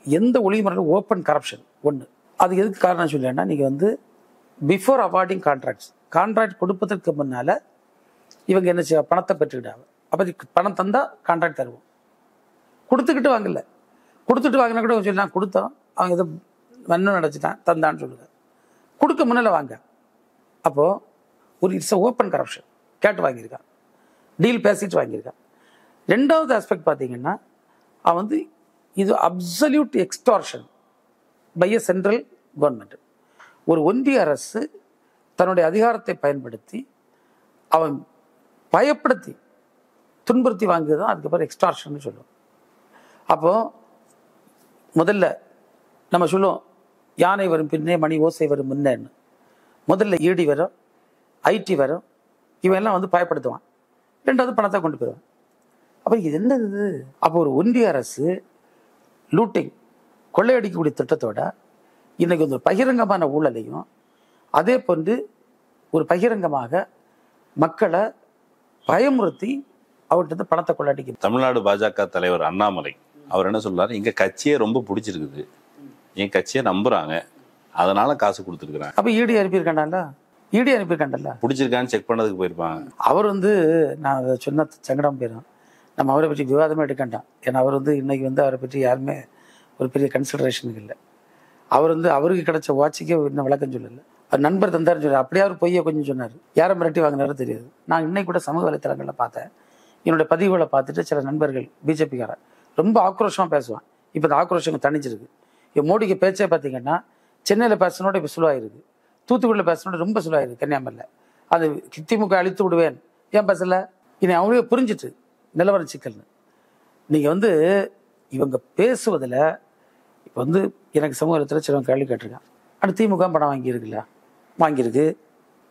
A: எந்த ஒளிமுறையில் ஓப்பன் கரப்ஷன் ஒன்று. அது எதுக்கு காரணம் சொல்லினா, நீங்கள் வந்து பிஃபோர் அவார்டிங் கான்ட்ராக்ட் கொடுப்பதற்கு முன்னால் இவங்க என்ன செய்ய பணத்தை பெற்றுக்கிட்டாங்க. அப்போ பணம் தந்தால் கான்ட்ராக்ட் தருவோம். கொடுத்துக்கிட்டு வாங்கல, கொடுத்துட்டு வாங்கினா கூட சொல்லி நான் கொடுத்தோம், அவங்க எதுவும் மண்ணும் நினச்சிட்டான் தந்தான்னு சொல்லுங்க. கொடுக்க முன்னால் வாங்க. அப்போது ஒரு இட்ஸ் ஓப்பன் கரப்ஷன், கேட்டு வாங்கியிருக்கான், டீல் பேசிட்டு வாங்கியிருக்கான். ரெண்டாவது ஆஸ்பெக்ட் பார்த்தீங்கன்னா அவன் வந்து இது absolute extortion by a central government. ஒரு ஒன்றிய அரசு தன்னுடைய அதிகாரத்தை பயன்படுத்தி அவன் பயப்படுத்தி துன்புறுத்தி வாங்கியது தான் அதுக்கப்புறம் எக்ஸ்டார்ஷன் சொல்லுவோம். அப்போது முதல்ல நம்ம சொல்லுவோம் யானை வரும் பின்னே மணி ஓசை வரும் முன்னேன்னு. முதல்ல இடி வரும், ஐடி வரும், இவன் எல்லாம் வந்து பயப்படுத்துவான். ரெண்டாவது பணத்தை கொண்டு போயிடுவான். அப்போ இது என்னது? அப்போ ஒரு ஒன்றிய அரசு லூட்டிங் கொள்ளையடிக்கக்கூடிய திட்டத்தோட இன்னைக்கு வந்து ஒரு பகிரங்கமான ஊழலையும் அதே போன்று ஒரு பகிரங்கமாக மக்களை பயமுறுத்தி அவர்கிட்ட பணத்தை கொள்ளையடிக்க.
B: தமிழ்நாடு பாஜக தலைவர் அண்ணாமலை அவர் என்ன சொல்றாரு, எங்க கட்சியே ரொம்ப பிடிச்சிருக்குது, என் கட்சியை நம்புறாங்க, அதனால காசு கொடுத்துருக்குறாங்க.
A: அப்போ இடி அனுப்பியிருக்காண்டல்ல
B: பிடிச்சிருக்கான்னு செக் பண்ணதுக்கு போயிருப்பாங்க.
A: அவர் வந்து நான் அதை சொன்ன சங்கடம் போயிடும். நம்ம அவரை பற்றி விவாதமே எடுக்கண்டாம். ஏன்னா அவர் வந்து இன்னைக்கு வந்து அவரை பற்றி யாருமே ஒரு பெரிய கன்சிடரேஷனுக்கு இல்லை. அவர் வந்து அவருக்கு கிடைச்ச வாட்சுக்கே இன்னும் விளக்கம் சொல்லலை. அவர் நண்பர் தந்தாருன்னு சொல்லி அப்படியே அவர் பொய்யை கொஞ்சம் சொன்னார். யாரை மிரட்டி வாங்கினாரோ தெரியாது. நான் இன்னைக்கு கூட சமூக வலைத்தளங்களில் பார்த்தேன், என்னுடைய பதிவுகளை பார்த்துட்டு சில நண்பர்கள் பிஜேபிக்காரன் ரொம்ப ஆக்ரோஷமாக பேசுவான். இப்போ இந்த ஆக்ரோஷம் தணிச்சிருக்கு. இப்போ மோடிக்கு பேச்சே பார்த்தீங்கன்னா சென்னையில் பேசினோட இப்போ சுலுவாயிருக்கு, தூத்துக்குடியில் பேசினோட ரொம்ப சுலுவாயிருக்கு, கன்னியாகுமரியில் அது திமுக அழித்து விடுவேன் ஏன் பேசலை? இனி அவங்களே புரிஞ்சிட்டு நிலவர சிக்கல்னு. நீங்கள் வந்து இவங்க பேசுவதில் இப்போ வந்து எனக்கு சமூகத்தில் சிலவங்க கேள்வி கேட்டிருக்கான். ஆனால் திமுக பணம் வாங்கியிருக்கு,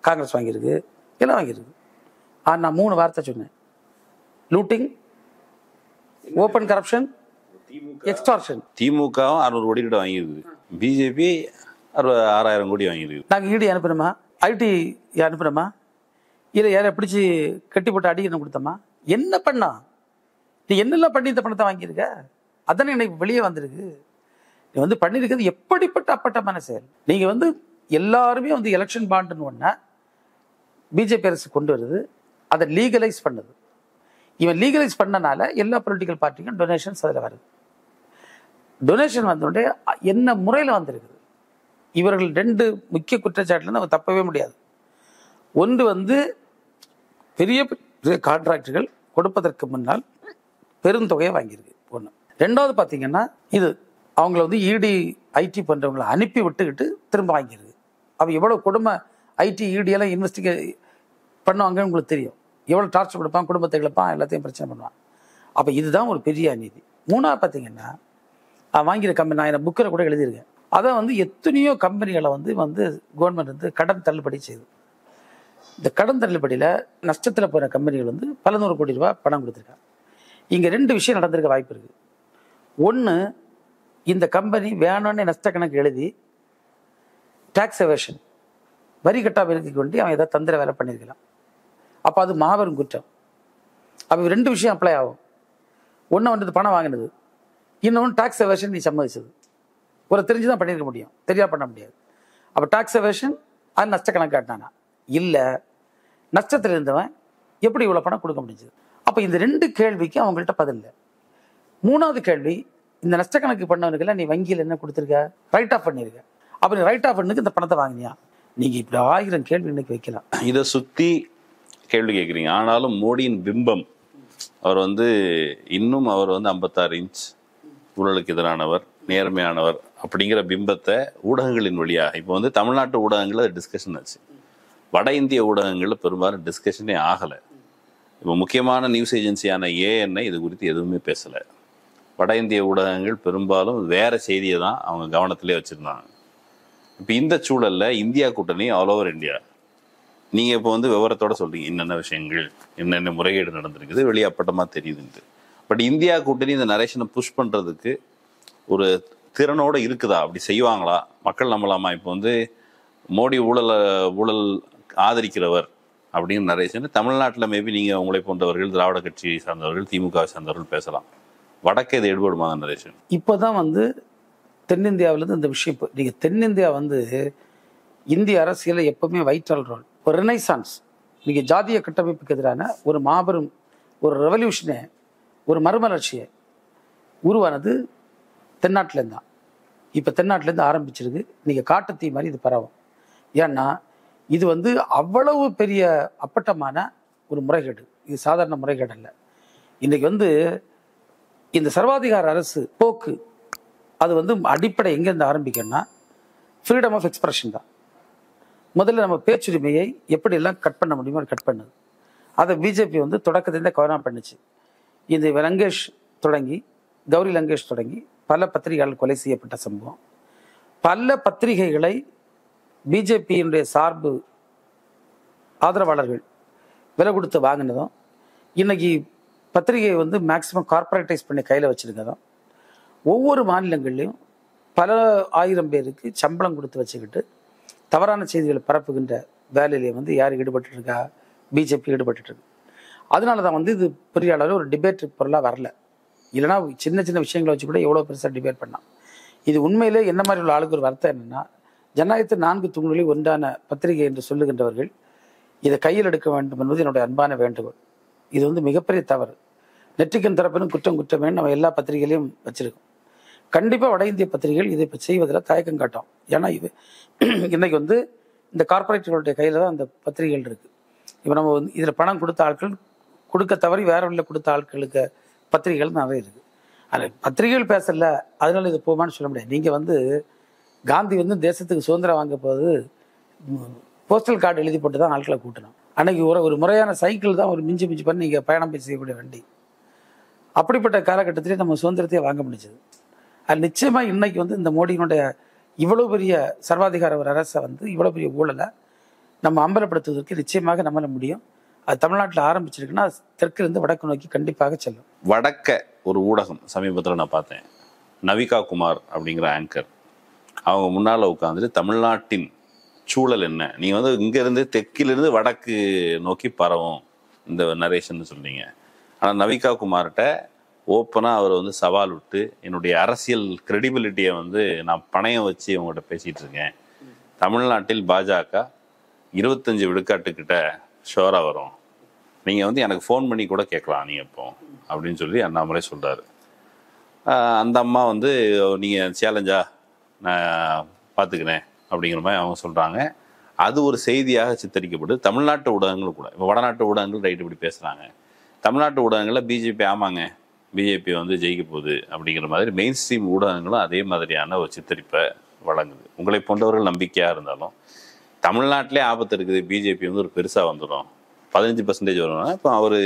A: காங்கிரஸ் வாங்கியிருக்கு, எல்லாம் வாங்கியிருக்கு. ஆனால் நான் 3 வார்த்தை சொன்னேன்: லூட்டிங், ஓப்பன் கரப்ஷன், எக்ஸ்டார்ஷன்.
B: திமுகவும் 600 கோடி கிட்ட வாங்கியிருக்கு, பிஜேபி 6000 கோடி வாங்கியிருக்கு.
A: நாங்கள் இடி அனுப்பினோமா, ஐடி அனுப்பினோமா, இல்லை யாரை பிடிச்சி கட்டி போட்டு அடிக்கணும் கொடுத்தோமா? என்ன பண்ணா? நீ என்னெல்லாம் பண்ணி இந்த பணத்தை வாங்கியிருக்க? அதானே எனக்கு வெளியே வந்திருக்கு. நீ வந்து பண்ணியிருக்கிறது எப்படிப்பட்ட அப்பட்டமான செயல். நீங்கள் வந்து எல்லாருமே வந்து எலெக்ஷன் பாண்டுன்னு ஒன்றா பிஜேபி அரசு கொண்டு வருது, அதை லீகலைஸ் பண்ணுது. இவன் லீகலைஸ் பண்ணனால எல்லா பொலிட்டிக்கல் பார்ட்டிக்கும் டொனேஷன்ஸ் அதில் வருது. டொனேஷன் வந்தோடனே என்ன முறையில் வந்திருக்குது? இவர்கள் 2 முக்கிய குற்றச்சாட்டுலேருந்து அவங்க தப்பவே முடியாது. ஒன்று வந்து பெரிய கான்ட்ராக்டுகள் கொடுப்பதற்கு முன்னால் பெருந்தொகையை வாங்கியிருக்கு ஒன்று. ரெண்டாவது பார்த்தீங்கன்னா இது அவங்கள வந்து இடி ஐடி பண்ணுறவங்களை அனுப்பி விட்டுக்கிட்டு திரும்ப வாங்கியிருக்கு. அப்போ எவ்வளோ கொடுமை ஐடி இடியெல்லாம் இன்வெஸ்டிகேட் பண்ணுவாங்கன்னு உங்களுக்கு தெரியும். எவ்வளோ டார்ச்சர் கொடுப்பான், குடும்பத்தை இழப்பான், எல்லாத்தையும் பிரச்சனை பண்ணுவான். அப்போ இதுதான் ஒரு பெரிய அநீதி. மூணாவது பார்த்தீங்கன்னா வாங்கிற கம்பெனி, நான் என்ன புக்கில் கூட எழுதியிருக்கேன், அதை வந்து எத்தனையோ கம்பெனிகளை வந்து கவர்மெண்ட் வந்து கடன் தள்ளுபடி செய்யுது. இந்த கடன் தள்ளுபடியில் நஷ்டத்தில் போகிற கம்பெனிகள் வந்து பல 100 கோடி ரூபாய் பணம் கொடுத்துருக்காங்க. இங்கே 2 விஷயம் நடந்திருக்க வாய்ப்பு இருக்குது. ஒன்று, இந்த கம்பெனி வேணும்னு நஷ்ட கணக்கு எழுதி டாக்ஸ் எவேஷன், வரி கட்டாமல் இருக்க கொண்டு அவன் ஏதாவது தந்திர வேலை பண்ணியிருக்கலாம். அப்போ அது மாபெரும் குற்றம். அப்போ 2 விஷயம் அப்ளை ஆகும். ஒன்று வந்து பணம் வாங்கினது, இன்னொன்று டாக்ஸ் எவேஷன் நீ சம்மதிச்சது. ஒரு தெரிஞ்சு தான் பண்ணியிருக்க முடியும், தெரியா பண்ண முடியாது. அப்போ டாக்ஸ் எவேஷன் அது நஷ்ட கணக்கு காட்டினானா? இல்லை, நஷ்டத்தில் இருந்தவன் எப்படி இவ்வளோ பணம் கொடுக்க முடிஞ்சது? அப்போ இந்த 2 கேள்விக்கு அவங்கள்ட்ட பதில் இல்லை. மூணாவது கேள்வி, இந்த நஷ்ட கணக்கு பண்ணவனுக்கெல்லாம் நீ வங்கியில் என்ன கொடுத்துருக்க? ரைட் ஆஃப் பண்ணியிருக்க. அப்போ நீ ரைட் ஆஃப் பண்ணுக்கு இந்த பணத்தை வாங்கினியா? நீங்கள் இப்படி 1000 கேள்வி இன்னைக்கு வைக்கலாம்.
B: இதை சுற்றி கேள்வி கேட்குறீங்க. ஆனாலும் மோடியின் பிம்பம், அவர் வந்து இன்னும் அவர் வந்து 56 இன்ச் ஊழலுக்கு எதிரானவர், நேர்மையானவர் அப்படிங்கிற பிம்பத்தை ஊடகங்களின் வழியாக இப்போ வந்து தமிழ்நாட்டு ஊடகங்களில் அது டிஸ்கஷன் ஆச்சு. வட இந்திய ஊடகங்களில் பெரும்பாலும் டிஸ்கஷனே ஆகலை. இப்போ முக்கியமான நியூஸ் ஏஜென்சியான ஏஎன்ஐ இது குறித்து எதுவுமே பேசலை. வட இந்திய ஊடகங்கள் பெரும்பாலும் வேறு செய்தியை தான் அவங்க கவனத்திலே வச்சுருந்தாங்க. இப்போ இந்த சூழலில் இந்தியா கூட்டணி ஆல் ஓவர் இந்தியா, நீங்கள் இப்போ வந்து விவரத்தோடு சொல்கிறீங்க என்னென்ன விஷயங்கள், என்னென்ன முறைகேடு நடந்திருக்குது, வெளியப்பட்டமாக தெரியுதுன்ட்டு. பட் இந்தியா கூட்டணி இந்த நரேஷனை புஷ் பண்ணுறதுக்கு ஒரு திறனோடு இருக்குதா? அப்படி செய்வாங்களா? மக்கள் நம்பலாமா? இப்போ வந்து மோடி ஊழல் ஆதரிக்கிறவர் அப்படின்னு நரேஷன் தமிழ்நாட்டில் மேபி நீங்கள் உங்களை போன்றவர்கள் திராவிட கட்சியை சார்ந்தவர்கள் திமுகவை சார்ந்தவர்கள் பேசலாம். வடக்கே இது எடுபடுமா நரேஷன்?
A: இப்போ தான் வந்து தென்னிந்தியாவிலேருந்து இந்த விஷயம் இப்போ நீங்கள் தென்னிந்தியா வந்து இந்திய அரசியலில் எப்பவுமே வைட்டல் ரோல், ஒரு ரினைசான்ஸ். நீங்கள் ஜாதிய கட்டமைப்புக்கு எதிரான ஒரு மாபெரும் ஒரு ரெவல்யூஷனே, ஒரு மறுமலர்ச்சியை உருவானது தென்னாட்டிலேருந்து தான். இப்போ தென்னாட்டிலேருந்து ஆரம்பிச்சிருக்கு. நீங்கள் காட்டுத்தீ மாதிரி இது பரவும். ஏன்னா இது வந்து அவ்வளவு பெரிய அப்பட்டமான ஒரு முறைகேடு. இது சாதாரண முறைகேடு அல்ல. இன்றைக்கு வந்து இந்த சர்வாதிகார அரசு போக்கு அது வந்து அடிப்படை எங்கேருந்து ஆரம்பிக்கணும்னா ஃப்ரீடம் ஆஃப் எக்ஸ்பிரஷன் தான். முதல்ல நம்ம பேச்சுரிமையை எப்படியெல்லாம் கட் பண்ண முடியுமோ கட் பண்ணுது. அதை பிஜேபி வந்து தொடக்கத்திலேருந்து கவனம் பண்ணுச்சு. இந்த லங்கேஷ் தொடங்கி, கௌரி லங்கேஷ் தொடங்கி பல பத்திரிகைகள் கொலை செய்யப்பட்ட சம்பவம், பல பத்திரிகைகளை பிஜேபியினுடைய சார்பு ஆதரவாளர்கள் விலை கொடுத்து வாங்கினதும், இன்னைக்கு பத்திரிகையை வந்து மேக்சிமம் கார்பரேட்டைஸ் பண்ணி கையில் வச்சுருக்கதும், ஒவ்வொரு மாநிலங்கள்லையும் பல ஆயிரம் பேருக்கு சம்பளம் கொடுத்து வச்சுக்கிட்டு தவறான செய்திகளை பரப்புகின்ற வேலையிலே வந்து யார் ஈடுபட்டு இருக்கா? பிஜேபி ஈடுபட்டு இருக்கு. அதனால தான் வந்து இது பெரிய அளவில் ஒரு டிபேட் பொருளாக வரல. இல்லைனா சின்ன சின்ன விஷயங்களை வச்சு கூட எவ்வளோ பெருசாக டிபேட் பண்ணலாம். இது உண்மையிலே என்ன மாதிரி உள்ள ஆளுக்கு ஒரு வருத்தம் என்னென்னா, ஜனநாயகத்தின் 4 தூண்களில் ஒன்றான பத்திரிகை என்று சொல்லுகின்றவர்கள் இதை கையில் எடுக்க வேண்டும் என்பது என்னுடைய அன்பான வேண்டுகோள். இது வந்து மிகப்பெரிய தவறு. நெற்றிக்கன் தரப்பினும் குற்றமே நம்ம எல்லா பத்திரிகைகளையும் வச்சிருக்கோம். கண்டிப்பாக வட இந்திய பத்திரிகைகள் இதை இப்போ செய்வதில் தயக்கம் காட்டும். ஏன்னா இது இன்னைக்கு வந்து இந்த கார்பரேட்டுகளுடைய கையில் தான் அந்த பத்திரிகைகள் இருக்குது. இப்போ நம்ம வந்து இதில் பணம் கொடுத்த ஆட்கள் கொடுக்க தவறி வேற வழியில் கொடுத்த ஆட்களுக்கு பத்திரிகைகள் நிறைய இருக்குது. அதில் பத்திரிகைகள் பேசல, அதனால இது போமான்னு சொல்ல முடியாது. நீங்கள் வந்து காந்தி வந்து தேசத்துக்கு சுதந்திரம் வாங்க போது போஸ்டல் கார்டு எழுதி போட்டு தான் ஆட்களை கூட்டணும். அன்னைக்கு ஒரு முறையான சைக்கிள் தான் ஒரு மிஞ்சி பண்ணி நீங்கள் பயணம் செய்யக்கூடிய வண்டி. அப்படிப்பட்ட காலகட்டத்திலே நம்ம சுதந்திரத்தையே வாங்க முடிஞ்சது. அது நிச்சயமாக இன்னைக்கு வந்து இந்த மோடியினுடைய இவ்வளோ பெரிய சர்வாதிகார ஒரு அரசை வந்து இவ்வளோ பெரிய ஊழலை நம்ம அம்பலப்படுத்துவதற்கு நிச்சயமாக நம்மள முடியும். அது தமிழ்நாட்டில் ஆரம்பிச்சிருக்குன்னா தெற்கிலிருந்து வடக்கு நோக்கி கண்டிப்பாக செல்லும்.
B: வடக்க ஒரு ஊடகம் சமீபத்தில் நான் பார்த்தேன், நவிகா குமார் அப்படிங்கிற ஆங்கர், அவங்க முன்னால் உட்காந்துட்டு தமிழ்நாட்டின் சூழல் என்ன, நீங்கள் வந்து இங்கேருந்து தெற்கிலிருந்து வடக்கு நோக்கி பரவும் இந்த நரேஷன் சொல்றீங்க. ஆனால் நவிகா குமார்கிட்ட ஓப்பனாக அவர் வந்து சவால் விட்டு என்னுடைய அரசியல் கிரெடிபிலிட்டியை வந்து நான் பணையம் வச்சு அவங்கள்ட்ட பேசிகிட்டு இருக்கேன். தமிழ்நாட்டில் பாஜக 25 விழுக்காட்டுக்கிட்ட ஷோராக வரும், நீங்கள் வந்து எனக்கு ஃபோன் பண்ணி கூட கேட்கலாம் நீங்கள் இப்போ அப்படின்னு சொல்லி அண்ணாமலை சொல்கிறாரு. அந்த அம்மா வந்து நீங்கள் சேலஞ்சா நான் பார்த்துக்கிறேன் அப்படிங்கிற மாதிரி அவங்க சொல்கிறாங்க. அது ஒரு செய்தியாக சித்தரிக்கப்பட்டு தமிழ்நாட்டு ஊடகங்கள் கூட, இப்போ வடநாட்டு ஊடகங்கள் ரைட்டு இப்படி பேசுகிறாங்க, தமிழ்நாட்டு ஊடகங்களில் பிஜேபி ஆமாங்க பிஜேபி வந்து ஜெயிக்க போகுது அப்படிங்கிற மாதிரி மெயின் ஸ்ட்ரீம் ஊடகங்களும் அதே மாதிரியான ஒரு சித்தரிப்பை வழங்குது. உங்களை போன்றவர்கள் நம்பிக்கையாக இருந்தாலும் தமிழ்நாட்டிலே ஆபத்து இருக்குது, பிஜேபி வந்து ஒரு பெருசாக வந்துடும், 15% வரும்னா இப்போ அவர்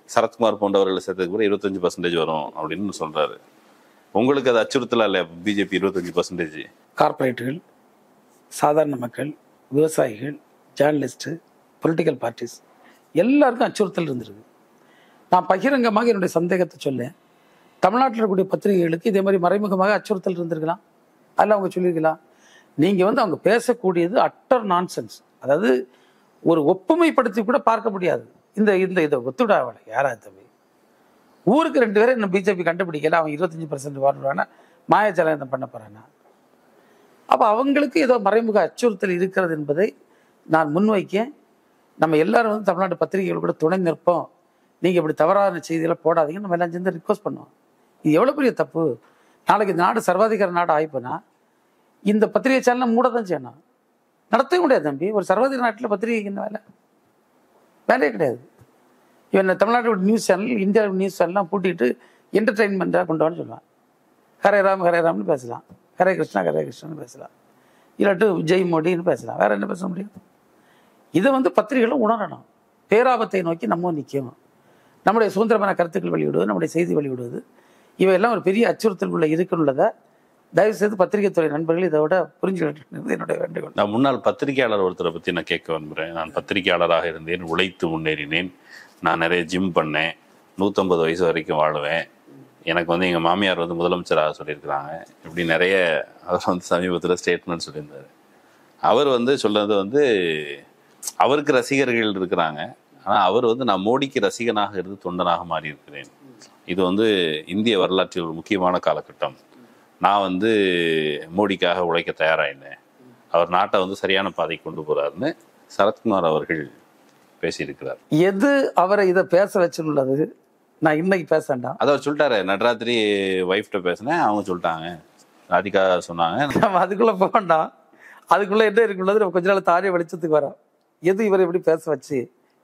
B: சரத்குமார் போன்றவர்களை சேர்த்ததுக்கு கூட 25% வரும் அப்படின்னு சொல்கிறாரு. உங்களுக்கு அது அச்சுறுத்தலாம் இல்லை? பிஜேபி 25%.
A: கார்பரேட்டுகள், சாதாரண மக்கள், விவசாயிகள், ஜேர்னலிஸ்ட்டு, பொலிட்டிக்கல் பார்ட்டிஸ் எல்லாருக்கும் அச்சுறுத்தல் இருந்திருக்கு. நான் பகிரங்கமாக என்னுடைய சந்தேகத்தை சொல்லேன், தமிழ்நாட்டில் இருக்கக்கூடிய பத்திரிகைகளுக்கு இதே மாதிரி மறைமுகமாக அச்சுறுத்தல் இருந்திருக்கலாம். அதில் அவங்க சொல்லியிருக்கலாம். நீங்கள் வந்து அவங்க பேசக்கூடியது அட்டர் நான்சென்ஸ், அதாவது ஒரு ஒப்புமைப்படுத்தி கூட பார்க்க முடியாது. இதை ஒத்துடாவலை யாராவது தம்பி, ஊருக்கு 2 பேரை இன்னும் பிஜேபி கண்டுபிடிக்கல, அவன் 25% வாடுறானா, மாயாஜலம் பண்ண போறானா? அப்போ அவங்களுக்கு ஏதோ மறைமுக அச்சுறுத்தல் இருக்கிறது என்பதை நான் முன்வைக்க, நம்ம எல்லாரும் வந்து தமிழ்நாட்டு பத்திரிகைகள் கூட துணை நிற்போம், நீங்கள் இப்படி தவறான செய்திகளை போடாதீங்க, நம்ம எல்லாம் சேர்ந்து ரிக்வஸ்ட் பண்ணுவோம். இது எவ்வளோ பெரிய தப்பு. நாளைக்கு இந்த நாடு சர்வாதிகார நாடு ஆயிப்போனா இந்த பத்திரிகை சேனலை மூட தான் செய்யணும், நடத்தவே முடியாது தம்பி. ஒரு சர்வாதிகார நாட்டில் பத்திரிகைக்கு என்ன வேலையே கிடையாது. இவன் தமிழ்நாட்டோட நியூஸ் சேனல், இந்தியாவோட நியூஸ் சேனல்லாம் பூட்டிட்டு என்டர்டெயின்மெண்ட்டாக கொண்டு வான்னு சொல்லுவான். ஹரே ராம்னு பேசலாம், ஹரே கிருஷ்ணான்னு பேசலாம், இல்லாட்டு ஜெய் மோடின்னு பேசலாம், வேற என்ன பேச முடியும்? இதை வந்து பத்திரிகைகளும் உணரணும். பேராபத்தை நோக்கி நம்ம நிற்கும். நம்முடைய சுதந்திரமான கருத்துக்கள் வெளியிடுவது, நம்முடைய செய்தி வெளியிடுவது, இவையெல்லாம் ஒரு பெரிய அச்சுறுத்தல் இருக்குள்ளதை தயவுசெய்து பத்திரிகை துறை நண்பர்கள் இதோட புரிஞ்சுக்கிட்டு என்னுடைய வேண்டுகோள்.
B: நான் முன்னாள் பத்திரிகையாளர் ஒருத்தரை பற்றி நான் கேட்க விரும்புகிறேன். நான் பத்திரிகையாளராக இருந்தேன், உழைத்து முன்னேறினேன், நான் நிறைய ஜிம் பண்ணேன், 150 வயசு வரைக்கும் வாழுவேன், எனக்கு வந்து எங்கள் மாமியார் வந்து முதலமைச்சராக சொல்லியிருக்கிறாங்க, இப்படி நிறைய அவர் வந்து சமீபத்தில் ஸ்டேட்மெண்ட் சொல்லியிருந்தார். அவர் வந்து சொல்கிறது வந்து அவருக்கு ரசிகர்கள் இருக்கிறாங்க. ஆனா அவர் வந்து நான் மோடிக்கு ரசிகனாக இருந்து தொண்டனாக மாறி இருக்கிறேன். இது வந்து இந்திய வரலாற்றில் ஒரு முக்கியமான காலகட்டம். நான் வந்து மோடிக்காக உழைக்க தயாராயிருந்தேன். அவர் நாட்டை வந்து சரியான பாதை கொண்டு போறாருன்னு சரத்குமார் அவர்கள் பேசியிருக்கிறார்.
A: எது அவரை இதை பேச வச்சுள்ளது? நான் இன்னைக்கு பேசண்டாம்.
B: அதை அவர் சொல்லிட்டாரு. நடராத்திரி ஒய்ஃப்ட்ட பேசினேன், அவங்க சொல்லிட்டாங்க, ராதிகா சொன்னாங்க.
A: நம்ம அதுக்குள்ள போகண்டாம். அதுக்குள்ள என்ன இருக்குள்ளது நம்ம கொஞ்ச நாள் தானே வெளிச்சத்துக்கு வரோம். எது இவரை எப்படி பேச வச்சு,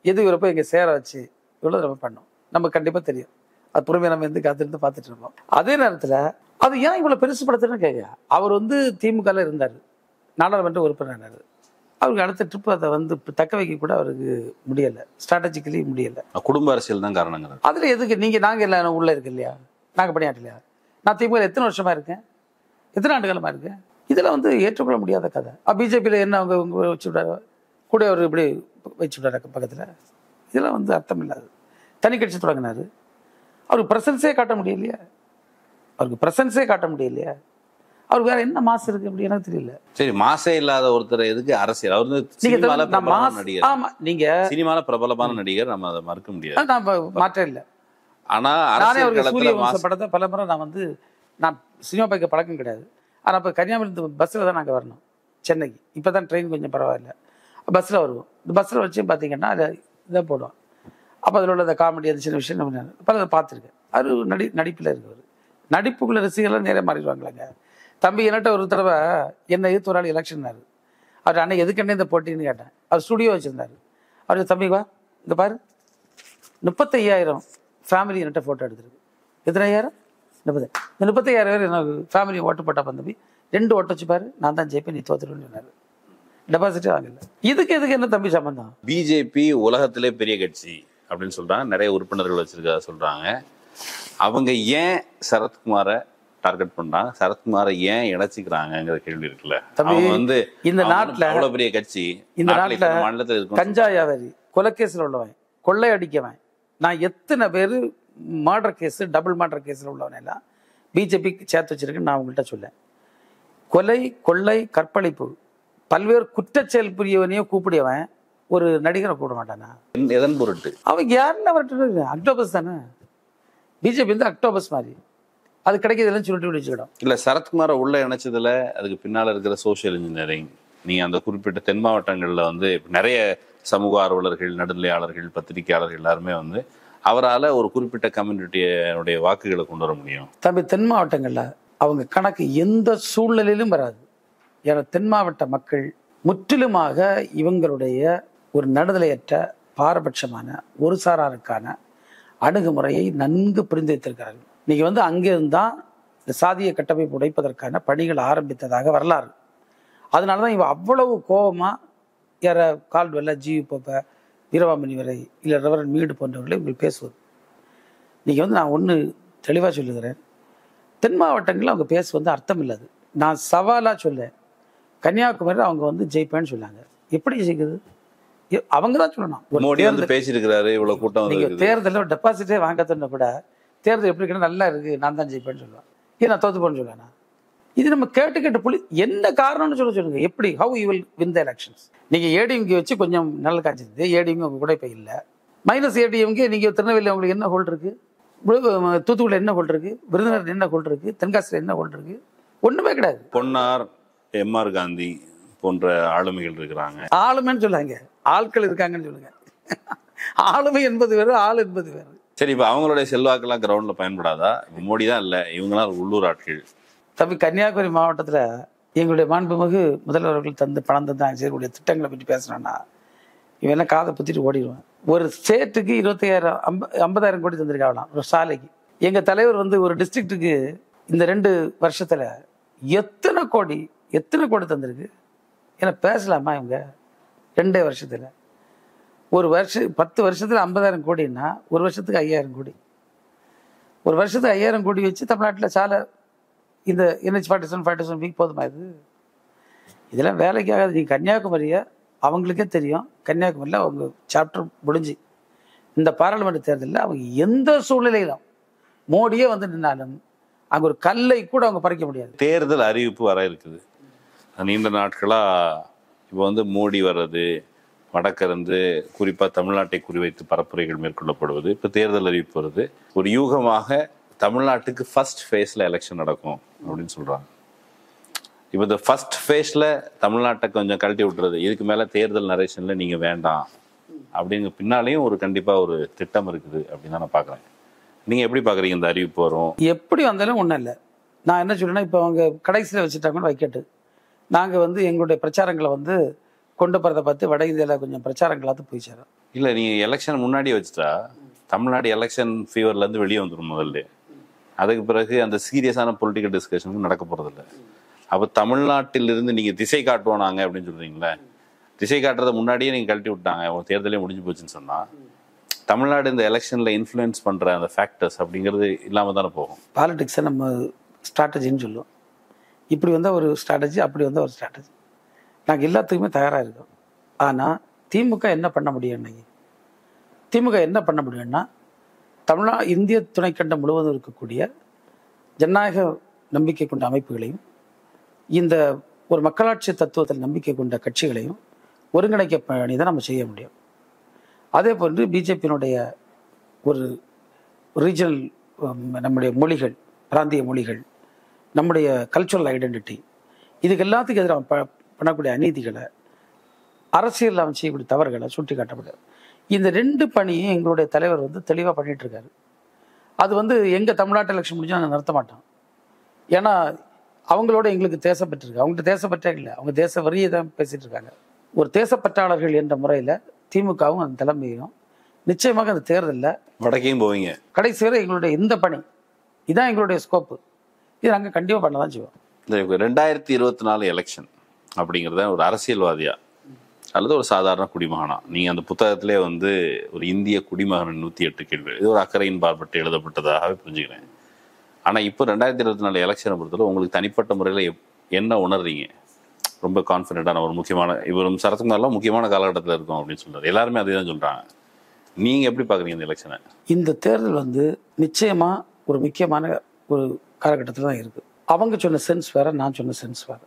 A: எது இவரை போய் இங்கே சேர வச்சு, இவ்வளவு நம்ம பண்ணோம். நம்ம கண்டிப்பா தெரியும். அது பொறுமையை நம்ம எந்த காத்திருந்து பார்த்துட்டு இருப்போம். அதே நேரத்துல அது ஏன் இவ்வளவு பெருசுப்படுத்துன்னு கேட்க, அவர் வந்து திமுகல இருந்தாரு, நாடாளுமன்ற உறுப்பினர். அவருக்கு அடுத்த ட்ரிப் அதை வந்து தக்க வைக்க கூட அவருக்கு முடியல, ஸ்ட்ராட்டஜிக்கலி முடியல.
B: குடும்ப அரசியல் தான் காரணங்கிறது.
A: அதுல எதுக்கு நாங்க எல்லாம் உள்ள இருக்கு இல்லையா, நாங்க பணியாற்றலையா? நான் திமுக எத்தனை வருஷமா இருக்கேன், எத்தனை ஆண்டு காலமா இருக்கேன். இதுல வந்து ஏற்றுக்கொள்ள முடியாத கதை. பிஜேபியில என்ன அவங்க வச்சு விடாரு, கூட அவர் இப்படி வச்சு விடாரு பக்கத்துல. இதெல்லாம் வந்து அர்த்தம் இல்லாது. தனி கட்சி தொடங்கினாரு, அவருக்கு பிரசன்ஸே காட்ட முடியலையா, அவருக்கு வேற என்ன மாசு இருக்கு அப்படி எனக்கு தெரியல.
B: சரி, மாசே இல்லாத ஒருத்தர் எதுக்கு அரசியல்? அவர் வந்து சினிமால பிரபலமான நடிகர்.
A: ஆமா, நீங்க
B: சினிமால பிரபலமான நடிகர், நம்ம அதை மறுக்க முடியாது.
A: நான் மாற்றம் இல்லை.
B: ஆனா
A: நானே அவருக்கு சூரிய வம்சம் படத்தை பல முறை நான் சினிமா பார்க்க பழக்கம் கிடையாது. ஆனா இப்ப கன்னியாகுமரி பஸ்ல தான் நாங்க வரணும் சென்னைக்கு. இப்பதான் ட்ரெயின் கொஞ்சம் பரவாயில்ல, பஸ்ல வருவோம். இந்த பஸ்ல வச்சு பாத்தீங்கன்னா இதான் போடுவோம். அப்ப அதில் உள்ள அந்த காமெடி, அந்த சின்ன விஷயம் நம்ம பல பார்த்துருக்கேன். அவர் நடிப்புல இருக்கவர். நடிப்புக்குள்ள ரசிகர்கள் நிறைய மாறிடுவாங்களாங்க. தம்பி என்னட்ட ஒரு தடவை என்ன எதிர்த்து ஒரு ஆள் எலெக்ஷன்னாரு. அவர் அன்னைக்கு எதுக்கண்ணே இந்த போட்டின்னு கேட்டேன். அவர் ஸ்டுடியோ வச்சிருந்தாரு. அவர் தம்பி வா இங்க பாரு, 35,000 ஃபேமிலி என்கிட்ட ஃபோட்டோ எடுத்துருக்கு. எத்தனை ஆயிரம்? 30. இந்த 35,000 பேர் எனக்கு ஃபேமிலி ஓட்டு போட்டா தம்பி 2 ஓட்டு வச்சு பாரு, நான் தான் ஜெயிப்பேன், நீ தோத்துருன்னு சொன்னாரு. டெபாசிட்டே வாங்கல. இதுக்கு என்ன தம்பி சம்பந்தம்?
B: பிஜேபி உலகத்திலே பெரிய கட்சி அப்படின்னு சொல்றாங்க, நிறைய உறுப்பினர்கள் வச்சிருக்கா சொல்றாங்க. அவங்க ஏன் சரத்குமாரை டார்கெட் பண்றாங்க, சரத்குமாரை ஏன் இணைச்சிக்கிறாங்கிற கேள்வி இருக்குல்ல. அவங்க வந்து
A: இந்த நாட்டுல
B: அவ்வளவு பெரிய கட்சி,
A: இந்த நாட்டுல மாநிலத்தில் இருக்கும் கஞ்சா வியாபாரி, கொலைகேஸ்ல உள்ளவன், கொள்ளை அடிக்கவன், நான் எத்தனை பேரு மர்டர் கேஸ், டபுள் மர்டர் கேஸ்ல உள்ளவன் எல்லாம் பிஜேபி சேர்த்து வச்சிருக்குன்னு நான் உங்கள்கிட்ட சொல்லேன். கொலை, கொள்ளை, கற்பழிப்பு, பல்வேறு குற்றச்செயல் புரியவனையும் கூப்பிடியவன் ஒரு நடிகரை கூட மாட்டானா?
B: எதன் பொருட்டு?
A: அவங்க யாருன்னு வரட்டு? அக்டோபஸ் தானே. பிஜேபி வந்து அக்டோபஸ் மாதிரி, அது கிடைக்கிறதுலாம் சுருட்டி வச்சுக்கிடும்.
B: இல்ல, சரத்குமாரை உள்ள இணைச்சதுல அதுக்கு பின்னால இருக்கிற சோசியல் இன்ஜினியரிங், நீங்க அந்த குறிப்பிட்ட தென் மாவட்டங்கள்ல வந்து நிறைய சமூக ஆர்வலர்கள், நடுநிலையாளர்கள், பத்திரிகையாளர்கள் எல்லாருமே வந்து அவரால் ஒரு குறிப்பிட்ட கம்யூனிட்டியோடைய வாக்குகளை கொண்டு வர முடியும்.
A: தம்பி, தென் மாவட்டங்கள்ல அவங்க கணக்கு எந்த சூழ்நிலையிலும் வராது. ஏன்னா தென் மாவட்ட மக்கள் முற்றிலுமாக இவங்களுடைய ஒரு நடுநிலையற்ற பாரபட்சமான ஒரு சாராருக்கான அணுகுமுறையை நன்கு புரிந்து வைத்திருக்கிறார்கள். இன்னைக்கு வந்து அங்கிருந்தான் இந்த சாதிய கட்டமைப்பு உடைப்பதற்கான பணிகள் ஆரம்பித்ததாக வரலாறு. அதனாலதான் இவன் அவ்வளவு கோபமா யார கால்வெல்ல, ஜியு போப்ப, வீரவாமணி வரை, இல்லை ரெவரன் மீடு போன்றவர்களை உங்களுக்கு பேசுவது. இன்னைக்கு வந்து நான் ஒன்று தெளிவாக சொல்லுகிறேன், தென் மாவட்டங்களில் அவங்க பேசுவது அர்த்தம் இல்லாது. நான் சவாலாக சொல்லேன், கன்னியாகுமரியில் அவங்க வந்து ஜெயிப்பேன்னு சொன்னாங்க. எப்படி ஜெயிக்குது? அவங்க தான் சொல்லணும்.
B: மோடி வந்து பேசியிருக்கிறாரு, இவ்வளவு கூட்டம்.
A: நீங்க தேர்தலில் டெபாசிட்டே வாங்கத்தோன்னா கூட தேர்தல் எப்படி இருக்குன்னா நல்லா இருக்கு, நான் தான் ஜெயிப்பேன்னு சொல்லுவேன். ஏன் நான் தோத்து போன்னு சொல்லுவேன்? இது நம்ம கேட்டு புள்ளி என்ன காரணம்னு சொல்லுங்க. எப்படி, how you will win the elections? நீங்க ஏடிஎம்கே வச்சு கொஞ்சம் நல்ல காய்ச்சிருது, ஏடிஎம்கே உங்க கூட இப்போ இல்லை. மைனஸ் ஏடிஎம்கே நீங்க திருநெல்வேலி உங்களுக்கு என்ன ஹோல்ட் இருக்கு, தூத்துக்குடியில் என்ன ஹோல்ட் இருக்கு, விருதுநகர் என்ன ஹோல்ட் இருக்கு, தென்காசியில் என்ன ஹோல்ட் இருக்கு? ஒண்ணுமே கிடையாது.
B: பொன்னார், எம்ஆர் காந்தி போன்ற ஆளுமைகள் இருக்கிறாங்க.
A: ஆளுமைன்னு சொல்லாங்க, ஆட்கள் இருக்காங்கன்னு சொல்லுங்க. ஆளுமை என்பது வேறு, ஆள் என்பது வேறு.
B: சரி, இப்போ அவங்களுடைய செல்வாக்கெல்லாம் கிரவுண்ட்ல பயன்படாதா? மோடி தான் இல்லை, இவங்களாம் உள்ளூர் ஆட்கள்.
A: தம்பி, கன்னியாகுமரி மாவட்டத்தில் எங்களுடைய மாண்புமிகு முதல்வர்கள் பணம் தந்தாங்க செய்யக்கூடிய திட்டங்களை பற்றி பேசணும்னா இவன் என்ன காதை புத்திட்டு ஓடிடுவான். ஒரு ஸ்டேட்டுக்கு 50,000 கோடி தந்திருக்காங்களாம் ஒரு சாலைக்கு. எங்கள் தலைவர் வந்து ஒரு டிஸ்ட்ரிக்ட்டுக்கு இந்த 2 வருஷத்தில் எத்தனை கோடி தந்திருக்கு? ஏன்னா பேசலாமா இவங்க? 2 வருஷத்தில், ஒரு வருஷம் 10 வருஷத்தில் 50,000 கோடின்னா ஒரு வருஷத்துக்கு 5,000 கோடி. ஒரு வருஷத்துக்கு 5,000 கோடி வச்சு தமிழ்நாட்டில் சாலை இந்த NH 47 வீக் போதுமா? இதெல்லாம் வேலைக்காகாது. நீங்கள் கன்னியாகுமரியை அவங்களுக்கே தெரியும், கன்னியாகுமரியில் அவங்க சாப்டர் முடிஞ்சு இந்த பாராளுமன்ற தேர்தலில் அவங்க எந்த சூழ்நிலையிலும் மோடியே வந்து நின்னாலும் அங்கே ஒரு கல்லை கூட அவங்க பறிக்க முடியாது.
B: தேர்தல் அறிவிப்பு வர இருக்குது. நீண்ட நாட்களாக இப்போ வந்து மோடி வர்றது, வடக்கிருந்து குறிப்பாக தமிழ்நாட்டை குறிவைத்து பரப்புரைகள் மேற்கொள்ளப்படுவது, இப்போ தேர்தல் அறிவிப்பு வருது. ஒரு யூகமாக தமிழ்நாட்டுக்கு ஃபர்ஸ்ட் ஃபேஸில் எலெக்ஷன் நடக்கும் அப்படின்னு சொல்கிறாங்க. இப்போ இந்த ஃபர்ஸ்ட் ஃபேஸில் தமிழ்நாட்டை கொஞ்சம் கழட்டி விட்டுறது, இதுக்கு மேலே தேர்தல் நரேஷனில் நீங்கள் வேண்டாம் அப்படிங்கிற பின்னாலேயும் ஒரு கண்டிப்பாக ஒரு திட்டம் இருக்குது அப்படின்னு தான் நான் பார்க்குறேன். நீங்கள் எப்படி பார்க்குறீங்க இந்த அறிவிப்பு வரும்?
A: எப்படி வந்தாலும் ஒன்றும் இல்லை. நான் என்ன சொல்றேன்னா, இப்போ அவங்க கடைசியில் வச்சுட்டாங்கன்னு வைக்கட்டு, நாங்கள் வந்து எங்களுடைய பிரச்சாரங்களை வந்து கொண்டு போகிறத பார்த்து வட இந்தியாவில் கொஞ்சம் பிரச்சாரங்களாவது போய் சேரும்.
B: இல்லை, நீங்கள் எலெக்ஷன் முன்னாடியே வச்சுட்டா தமிழ்நாடு எலெக்ஷன் ஃபீவர்லேருந்து வெளியே வந்துடும் முதல்ல. அதுக்கு பிறகு அந்த சீரியஸான பொலிட்டிக்கல் டிஸ்கஷனும் நடக்க போகிறதில்ல. அப்போ தமிழ்நாட்டிலிருந்து நீங்கள் திசை காட்டுவோம் நாங்கள் அப்படின்னு சொல்கிறீங்களே, திசை காட்டுறதை முன்னாடியே நீங்கள் கழட்டி விட்டாங்க, உங்கள் தேர்தலே முடிஞ்சு போச்சுன்னு சொன்னால் தமிழ்நாடு இந்த எலெக்ஷனில் இன்ஃப்ளூயன்ஸ் பண்ணுற அந்த ஃபேக்டர்ஸ் அப்படிங்கிறது இல்லாமல் தானே போகும்.
A: பாலிடிக்ஸை நம்ம ஸ்ட்ராட்டஜின்னு சொல்லுவோம். இப்படி வந்தால் ஒரு ஸ்ட்ராட்டஜி, அப்படி வந்தால் ஒரு ஸ்ட்ராட்டஜி. நாங்கள் எல்லாத்துக்குமே தயாராக இருக்கோம். ஆனால் திமுக என்ன பண்ண முடியும்? இன்னைக்கு திமுக என்ன பண்ண முடியும்னா, இந்திய துணைக்கண்டம் முழுவதும் இருக்கக்கூடிய ஜனநாயக நம்பிக்கை கொண்ட அமைப்புகளையும் இந்த ஒரு மக்களாட்சி தத்துவத்தில் நம்பிக்கை கொண்ட கட்சிகளையும் ஒருங்கிணைக்க பணி தான் நம்ம செய்ய முடியும். அதே போன்று பிஜேபியினுடைய ஒரு ரீஜனல், நம்முடைய மொழிகள், பிராந்திய மொழிகள், நம்முடைய கல்ச்சுரல் ஐடென்டிட்டி, இதுக்கு எல்லாத்துக்கும் எதிராக பண்ணக்கூடிய அநீதிகளை, அரசியல் அவன் செய்யக்கூடிய தவறுகளை சுட்டி காட்டப்படுது. இந்த ரெண்டு பணியும் எங்களுடைய தலைவர் வந்து தெளிவாக பண்ணிட்டு இருக்காரு. அது வந்து எங்கள் தமிழ்நாட்டு எலெக்ஷன் முடிஞ்சு நாங்கள் நிறுத்த மாட்டோம். ஏன்னா அவங்களோட எங்களுக்கு தேசப்பட்டிருக்கு. அவங்கள்ட்ட தேசப்பற்றே இல்லை, அவங்க தேச வரியை தான் பேசிட்டு இருக்காங்க. ஒரு தேசப்பற்றாளர்கள் என்ற முறையில் திமுகவும் அந்த தலைமையும் நிச்சயமாக அந்த தேர்தலில்
B: வடக்கையும் போவீங்க.
A: கடைசி வரை எங்களுடைய இந்த பணி இதுதான் எங்களுடைய ஸ்கோப்பு. இது நாங்கள் கண்டிப்பாக பண்ண தான் செய்வோம்.
B: இந்த 2024 எலெக்ஷன் அப்படிங்கிறத ஒரு அரசியல்வாதியா அல்லது ஒரு சாதாரண குடிமகனா, நீங்கள் அந்த புத்தகத்திலே வந்து ஒரு இந்திய குடிமகனின் 108 கேள்வி, இது ஒரு அக்கறையின் பார்ப்பட்டு எழுதப்பட்டதாகவே புரிஞ்சுக்கிறேன். ஆனால் இப்போ 2024 எலெக்ஷனை பொறுத்தவரை உங்களுக்கு தனிப்பட்ட முறையில் என்ன உணர்றீங்க? ரொம்ப கான்ஃபிடென்ட்டான ஒரு முக்கியமான, இவரும் சரத்குமார்லாம் முக்கியமான காலகட்டத்தில் இருக்கும் அப்படின்னு சொல்கிறார். எல்லாருமே அதே தான் சொல்கிறாங்க. நீங்கள் எப்படி பார்க்குறீங்க இந்த எலெக்ஷனை?
A: இந்த தேர்தல் வந்து நிச்சயமாக ஒரு முக்கியமான ஒரு காலகட்டத்தில் தான் இருக்குது. அவங்க சொன்ன சென்ஸ் வேறு, நான் சொன்ன சென்ஸ் வேறு.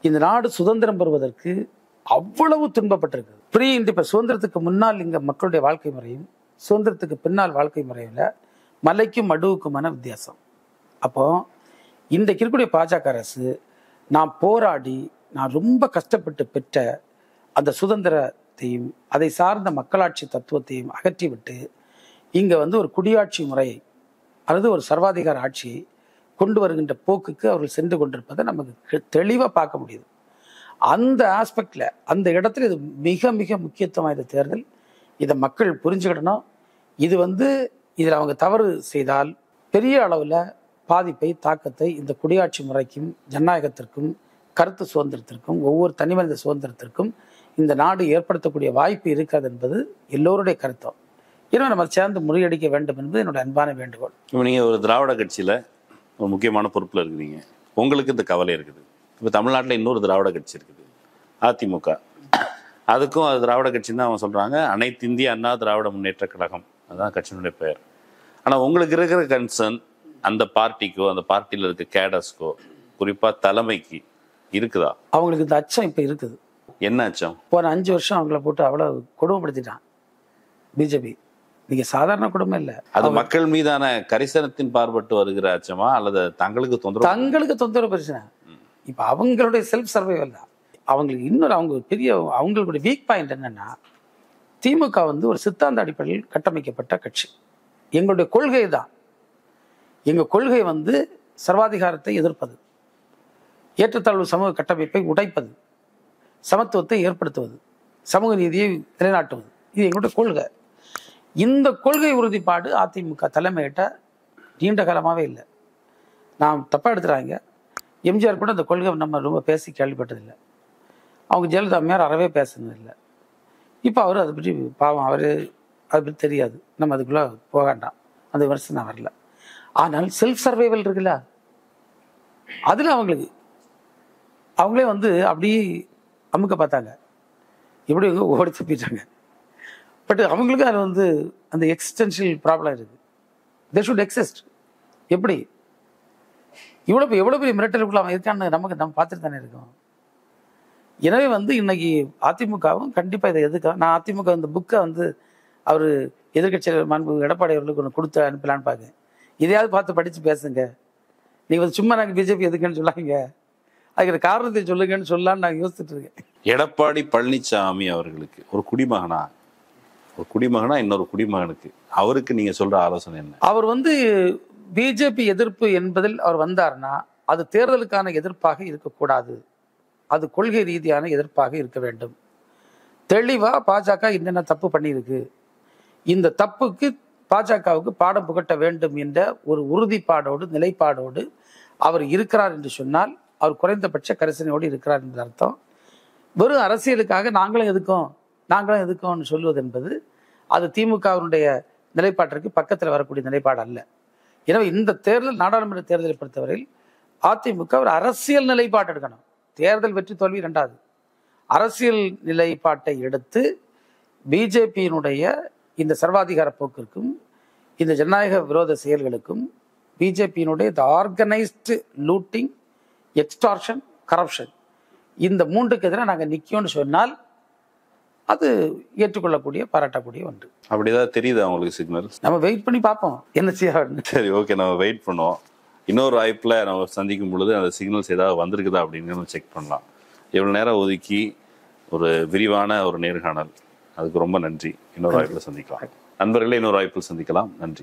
A: இந்த நாடு சுதந்திரம் பெறுவதற்கு அவ்வளவு துன்பப்பட்டிருக்கு. ப்ரீ இண்டிபெண்ட் சுதந்திரத்துக்கு முன்னால் இங்கே மக்களுடைய வாழ்க்கை முறையும் சுதந்திரத்துக்கு பின்னால் வாழ்க்கை முறையில் மலைக்கும் மடுவுக்குமான வித்தியாசம். அப்போ இன்றைக்கு இருக்கக்கூடிய பாஜக அரசு நான் போராடி நான் ரொம்ப கஷ்டப்பட்டு பெற்ற அந்த சுதந்திரத்தையும் அதை சார்ந்த மக்களாட்சி தத்துவத்தையும் அகற்றிவிட்டு இங்கே வந்து ஒரு குடியாட்சி முறையை அல்லது ஒரு சர்வாதிகார ஆட்சியை கொண்டு வருகின்ற போக்குக்கு அவர்கள் சென்று கொண்டிருப்பதை நமக்கு தெளிவாக பார்க்க முடியுது. அந்த ஆஸ்பெக்டில், அந்த இடத்துல இது மிக மிக முக்கியத்துவம் இந்த தேர்தல். இதை மக்கள் புரிஞ்சுக்கிடணும். இது வந்து இதில் அவங்க தவறு செய்தால் பெரிய அளவில் பாதிப்பை, தாக்கத்தை இந்த குடியாட்சி முறைக்கும் ஜனநாயகத்திற்கும் கருத்து சுதந்திரத்திற்கும் ஒவ்வொரு தனிமனித சுதந்திரத்திற்கும் இந்த நாடு ஏற்படுத்தக்கூடிய வாய்ப்பு இருக்கிறது என்பது எல்லோருடைய கருத்தம். எனவே நம்ம சேர்ந்து முறியடிக்க வேண்டும் என்பது என்னோட அன்பான வேண்டுகோள்.
B: இப்போ நீங்கள் ஒரு திராவிட கட்சியில் ஒரு முக்கியமான பொறுப்பில் இருக்கிறீங்க, உங்களுக்கு இந்த கவலை இருக்குது. இப்போ தமிழ்நாட்டில் இன்னொரு திராவிட கட்சி இருக்குது, அதிமுக. அதுக்கும் அது திராவிட கட்சின்னு தான் அவங்க சொல்கிறாங்க. அனைத்து இந்திய அண்ணா திராவிட முன்னேற்ற கழகம், அதுதான் கட்சியினுடைய பெயர். ஆனால் உங்களுக்கு இருக்கிற கன்சர்ன் அந்த பார்ட்டிக்கோ அந்த பார்ட்டியில் இருக்க கேடர்ஸ்க்கோ குறிப்பாக தலைமைக்கு இருக்குதா?
A: அவங்களுக்கு இந்த அச்சம் இப்போ இருக்குது.
B: என்ன அச்சம்?
A: போன 5 வருஷம் அவங்கள போட்டு அவ்வளோ கொடுமைப்படுத்திட்டான் பிஜேபி. நீங்க சாதாரண குடும்பம் இல்லை,
B: அது மக்கள் மீதான கரிசனத்தின் பார்பட்டு வருகிற அச்சமா அல்லது தங்களுக்கு
A: தொந்தரவு பிரச்சனை? இப்போ அவங்களுடைய செல்ஃப் சர்வைவல் தான். அவங்களுக்கு இன்னொரு அவங்க பெரிய அவங்களுடைய வீக் பாயிண்ட் என்னன்னா, திமுக வந்து ஒரு சித்தாந்த அடிப்படையில் கட்டமைக்கப்பட்ட கட்சி. எங்களுடைய கொள்கை தான், எங்கள் கொள்கை வந்து சர்வாதிகாரத்தை எதிர்ப்பது, ஏற்றத்தாழ்வு சமூக கட்டமைப்பை உடைப்பது, சமத்துவத்தை ஏற்படுத்துவது, சமூக நீதியை நிலைநாட்டுவது, இது எங்களுடைய கொள்கை. இந்த கொள்கை உறுதிப்பாடு அதிமுக தலைமையிட்ட நீண்ட காலமாகவே இல்லை. நான் தப்பாக எடுத்துகிறாங்க, எம்ஜிஆர் கூட அந்த கொள்கை நம்ம ரொம்ப பேசி கேள்விப்பட்டதில்லை. அவங்க ஜெயலலிதா அம்மையார் அறவே பேசுனதில்லை. இப்போ அவர் அதை பற்றி பாவம், அவர் அதை பற்றி தெரியாது, நம்ம அதுக்குள்ளே போக வேண்டாம், அந்த விமர்சனம் நான் வரல. ஆனால் செல்ஃப் சர்வைவல் இருக்குல்ல, அதில் அவங்களே வந்து அப்படியே அமுக்க பார்த்தாங்க, எப்படி ஓடி தப்பிட்டாங்க. பட் அவங்களுக்கு அது வந்து அந்த எக்ஸிஸ்டென்ஷியல் ப்ராப்ளம் இருக்குது. They should exist. எப்படி எவ்வளோ பெரிய மிரட்டலுக்குள்ள அவன் இருக்கான்னு நம்ம பார்த்துட்டு தானே இருக்கோம். எனவே வந்து இன்னைக்கு அதிமுகவும் கண்டிப்பாக இதை எதுக்க நான் அதிமுக இந்த புக்கை வந்து அவர் எதிர்கட்சியில் மாண்பு எடப்பாடி அவர்களுக்கு ஒன்று கொடுத்து அனுப்பலான்னு பார்க்கேன். இதையாவது பார்த்து படித்து பேசுங்க. நீங்கள் வந்து சும்மா நாங்கள் பிஜேபி எதுக்குன்னு சொல்லாங்க, அதுக்கு காரணத்தை சொல்லுங்கன்னு சொல்லலான்னு நான் யோசிச்சுட்டு இருக்கேன்.
B: எடப்பாடி பழனிசாமி அவர்களுக்கு ஒரு குடிமகனா இன்னொரு குடிமகனுக்கு அவருக்கு நீங்க சொல்ற ஆலோசனை என்ன?
A: அவர் வந்து பிஜேபி எதிர்ப்பு என்பதில் அவர் வந்தார்னா அது தேர்தலுக்கான எதிர்ப்பாக இருக்கக்கூடாது, அது கொள்கை ரீதியான எதிர்ப்பாக இருக்க வேண்டும். தெளிவா பாஜக என்னென்ன தப்பு பண்ணியிருக்கு, இந்த தப்புக்கு பாஜகவுக்கு பாடம் புகட்ட வேண்டும் என்ற ஒரு உறுதிப்பாடோடு நிலைப்பாடோடு அவர் இருக்கிறார் என்று சொன்னால் அவர் குறைந்தபட்ச கரிசனையோடு இருக்கிறார் என்ற அர்த்தம். வெறும் அரசியலுக்காக நாங்களும் எதுக்கும்னு சொல்லுவது என்பது அது திமுகவினுடைய நிலைப்பாட்டிற்கு பக்கத்தில் வரக்கூடிய நிலைப்பாடு அல்ல. எனவே இந்த தேர்தல், நாடாளுமன்ற தேர்தலை பொறுத்தவரையில் அதிமுக ஒரு அரசியல் நிலைப்பாடு எடுக்கணும். தேர்தல் வெற்றி தோல்வி இரண்டாவது, அரசியல் நிலைப்பாட்டை எடுத்து பிஜேபியினுடைய இந்த சர்வாதிகார போக்கிற்கும் இந்த ஜனநாயக விரோத செயல்களுக்கும் பிஜேபியினுடைய இந்த ஆர்கனைஸ்டு லூட்டிங், எக்ஸ்டார்ஷன், கரப்ஷன் இந்த மூன்றுக்கு எதிராக நாங்கள் நிற்கோம்னு சொன்னால் அது ஏற்றுக்கொள்ளக்கூடிய பாராட்டக்கூடிய ஒன்று.
B: அப்படிதான் தெரியுது அவங்களுக்கு சிக்னல்.
A: நம்ம வெயிட் பண்ணி பார்ப்போம் என்ன செய்ய.
B: சரி, ஓகே, நம்ம வெயிட் பண்ணுவோம். இன்னொரு வாய்ப்புல நம்ம சந்திக்கும் பொழுது அந்த சிக்னல்ஸ் ஏதாவது வந்திருக்குதா அப்படின்னு செக் பண்ணலாம். இவ்வளவு நேரம் ஒதுக்கி ஒரு விரிவான ஒரு நேர்காணல், அதுக்கு ரொம்ப நன்றி. இன்னொரு வாய்ப்புல சந்திக்கலாம் நண்பர்களே, இன்னொரு வாய்ப்பில் சந்திக்கலாம். நன்றி.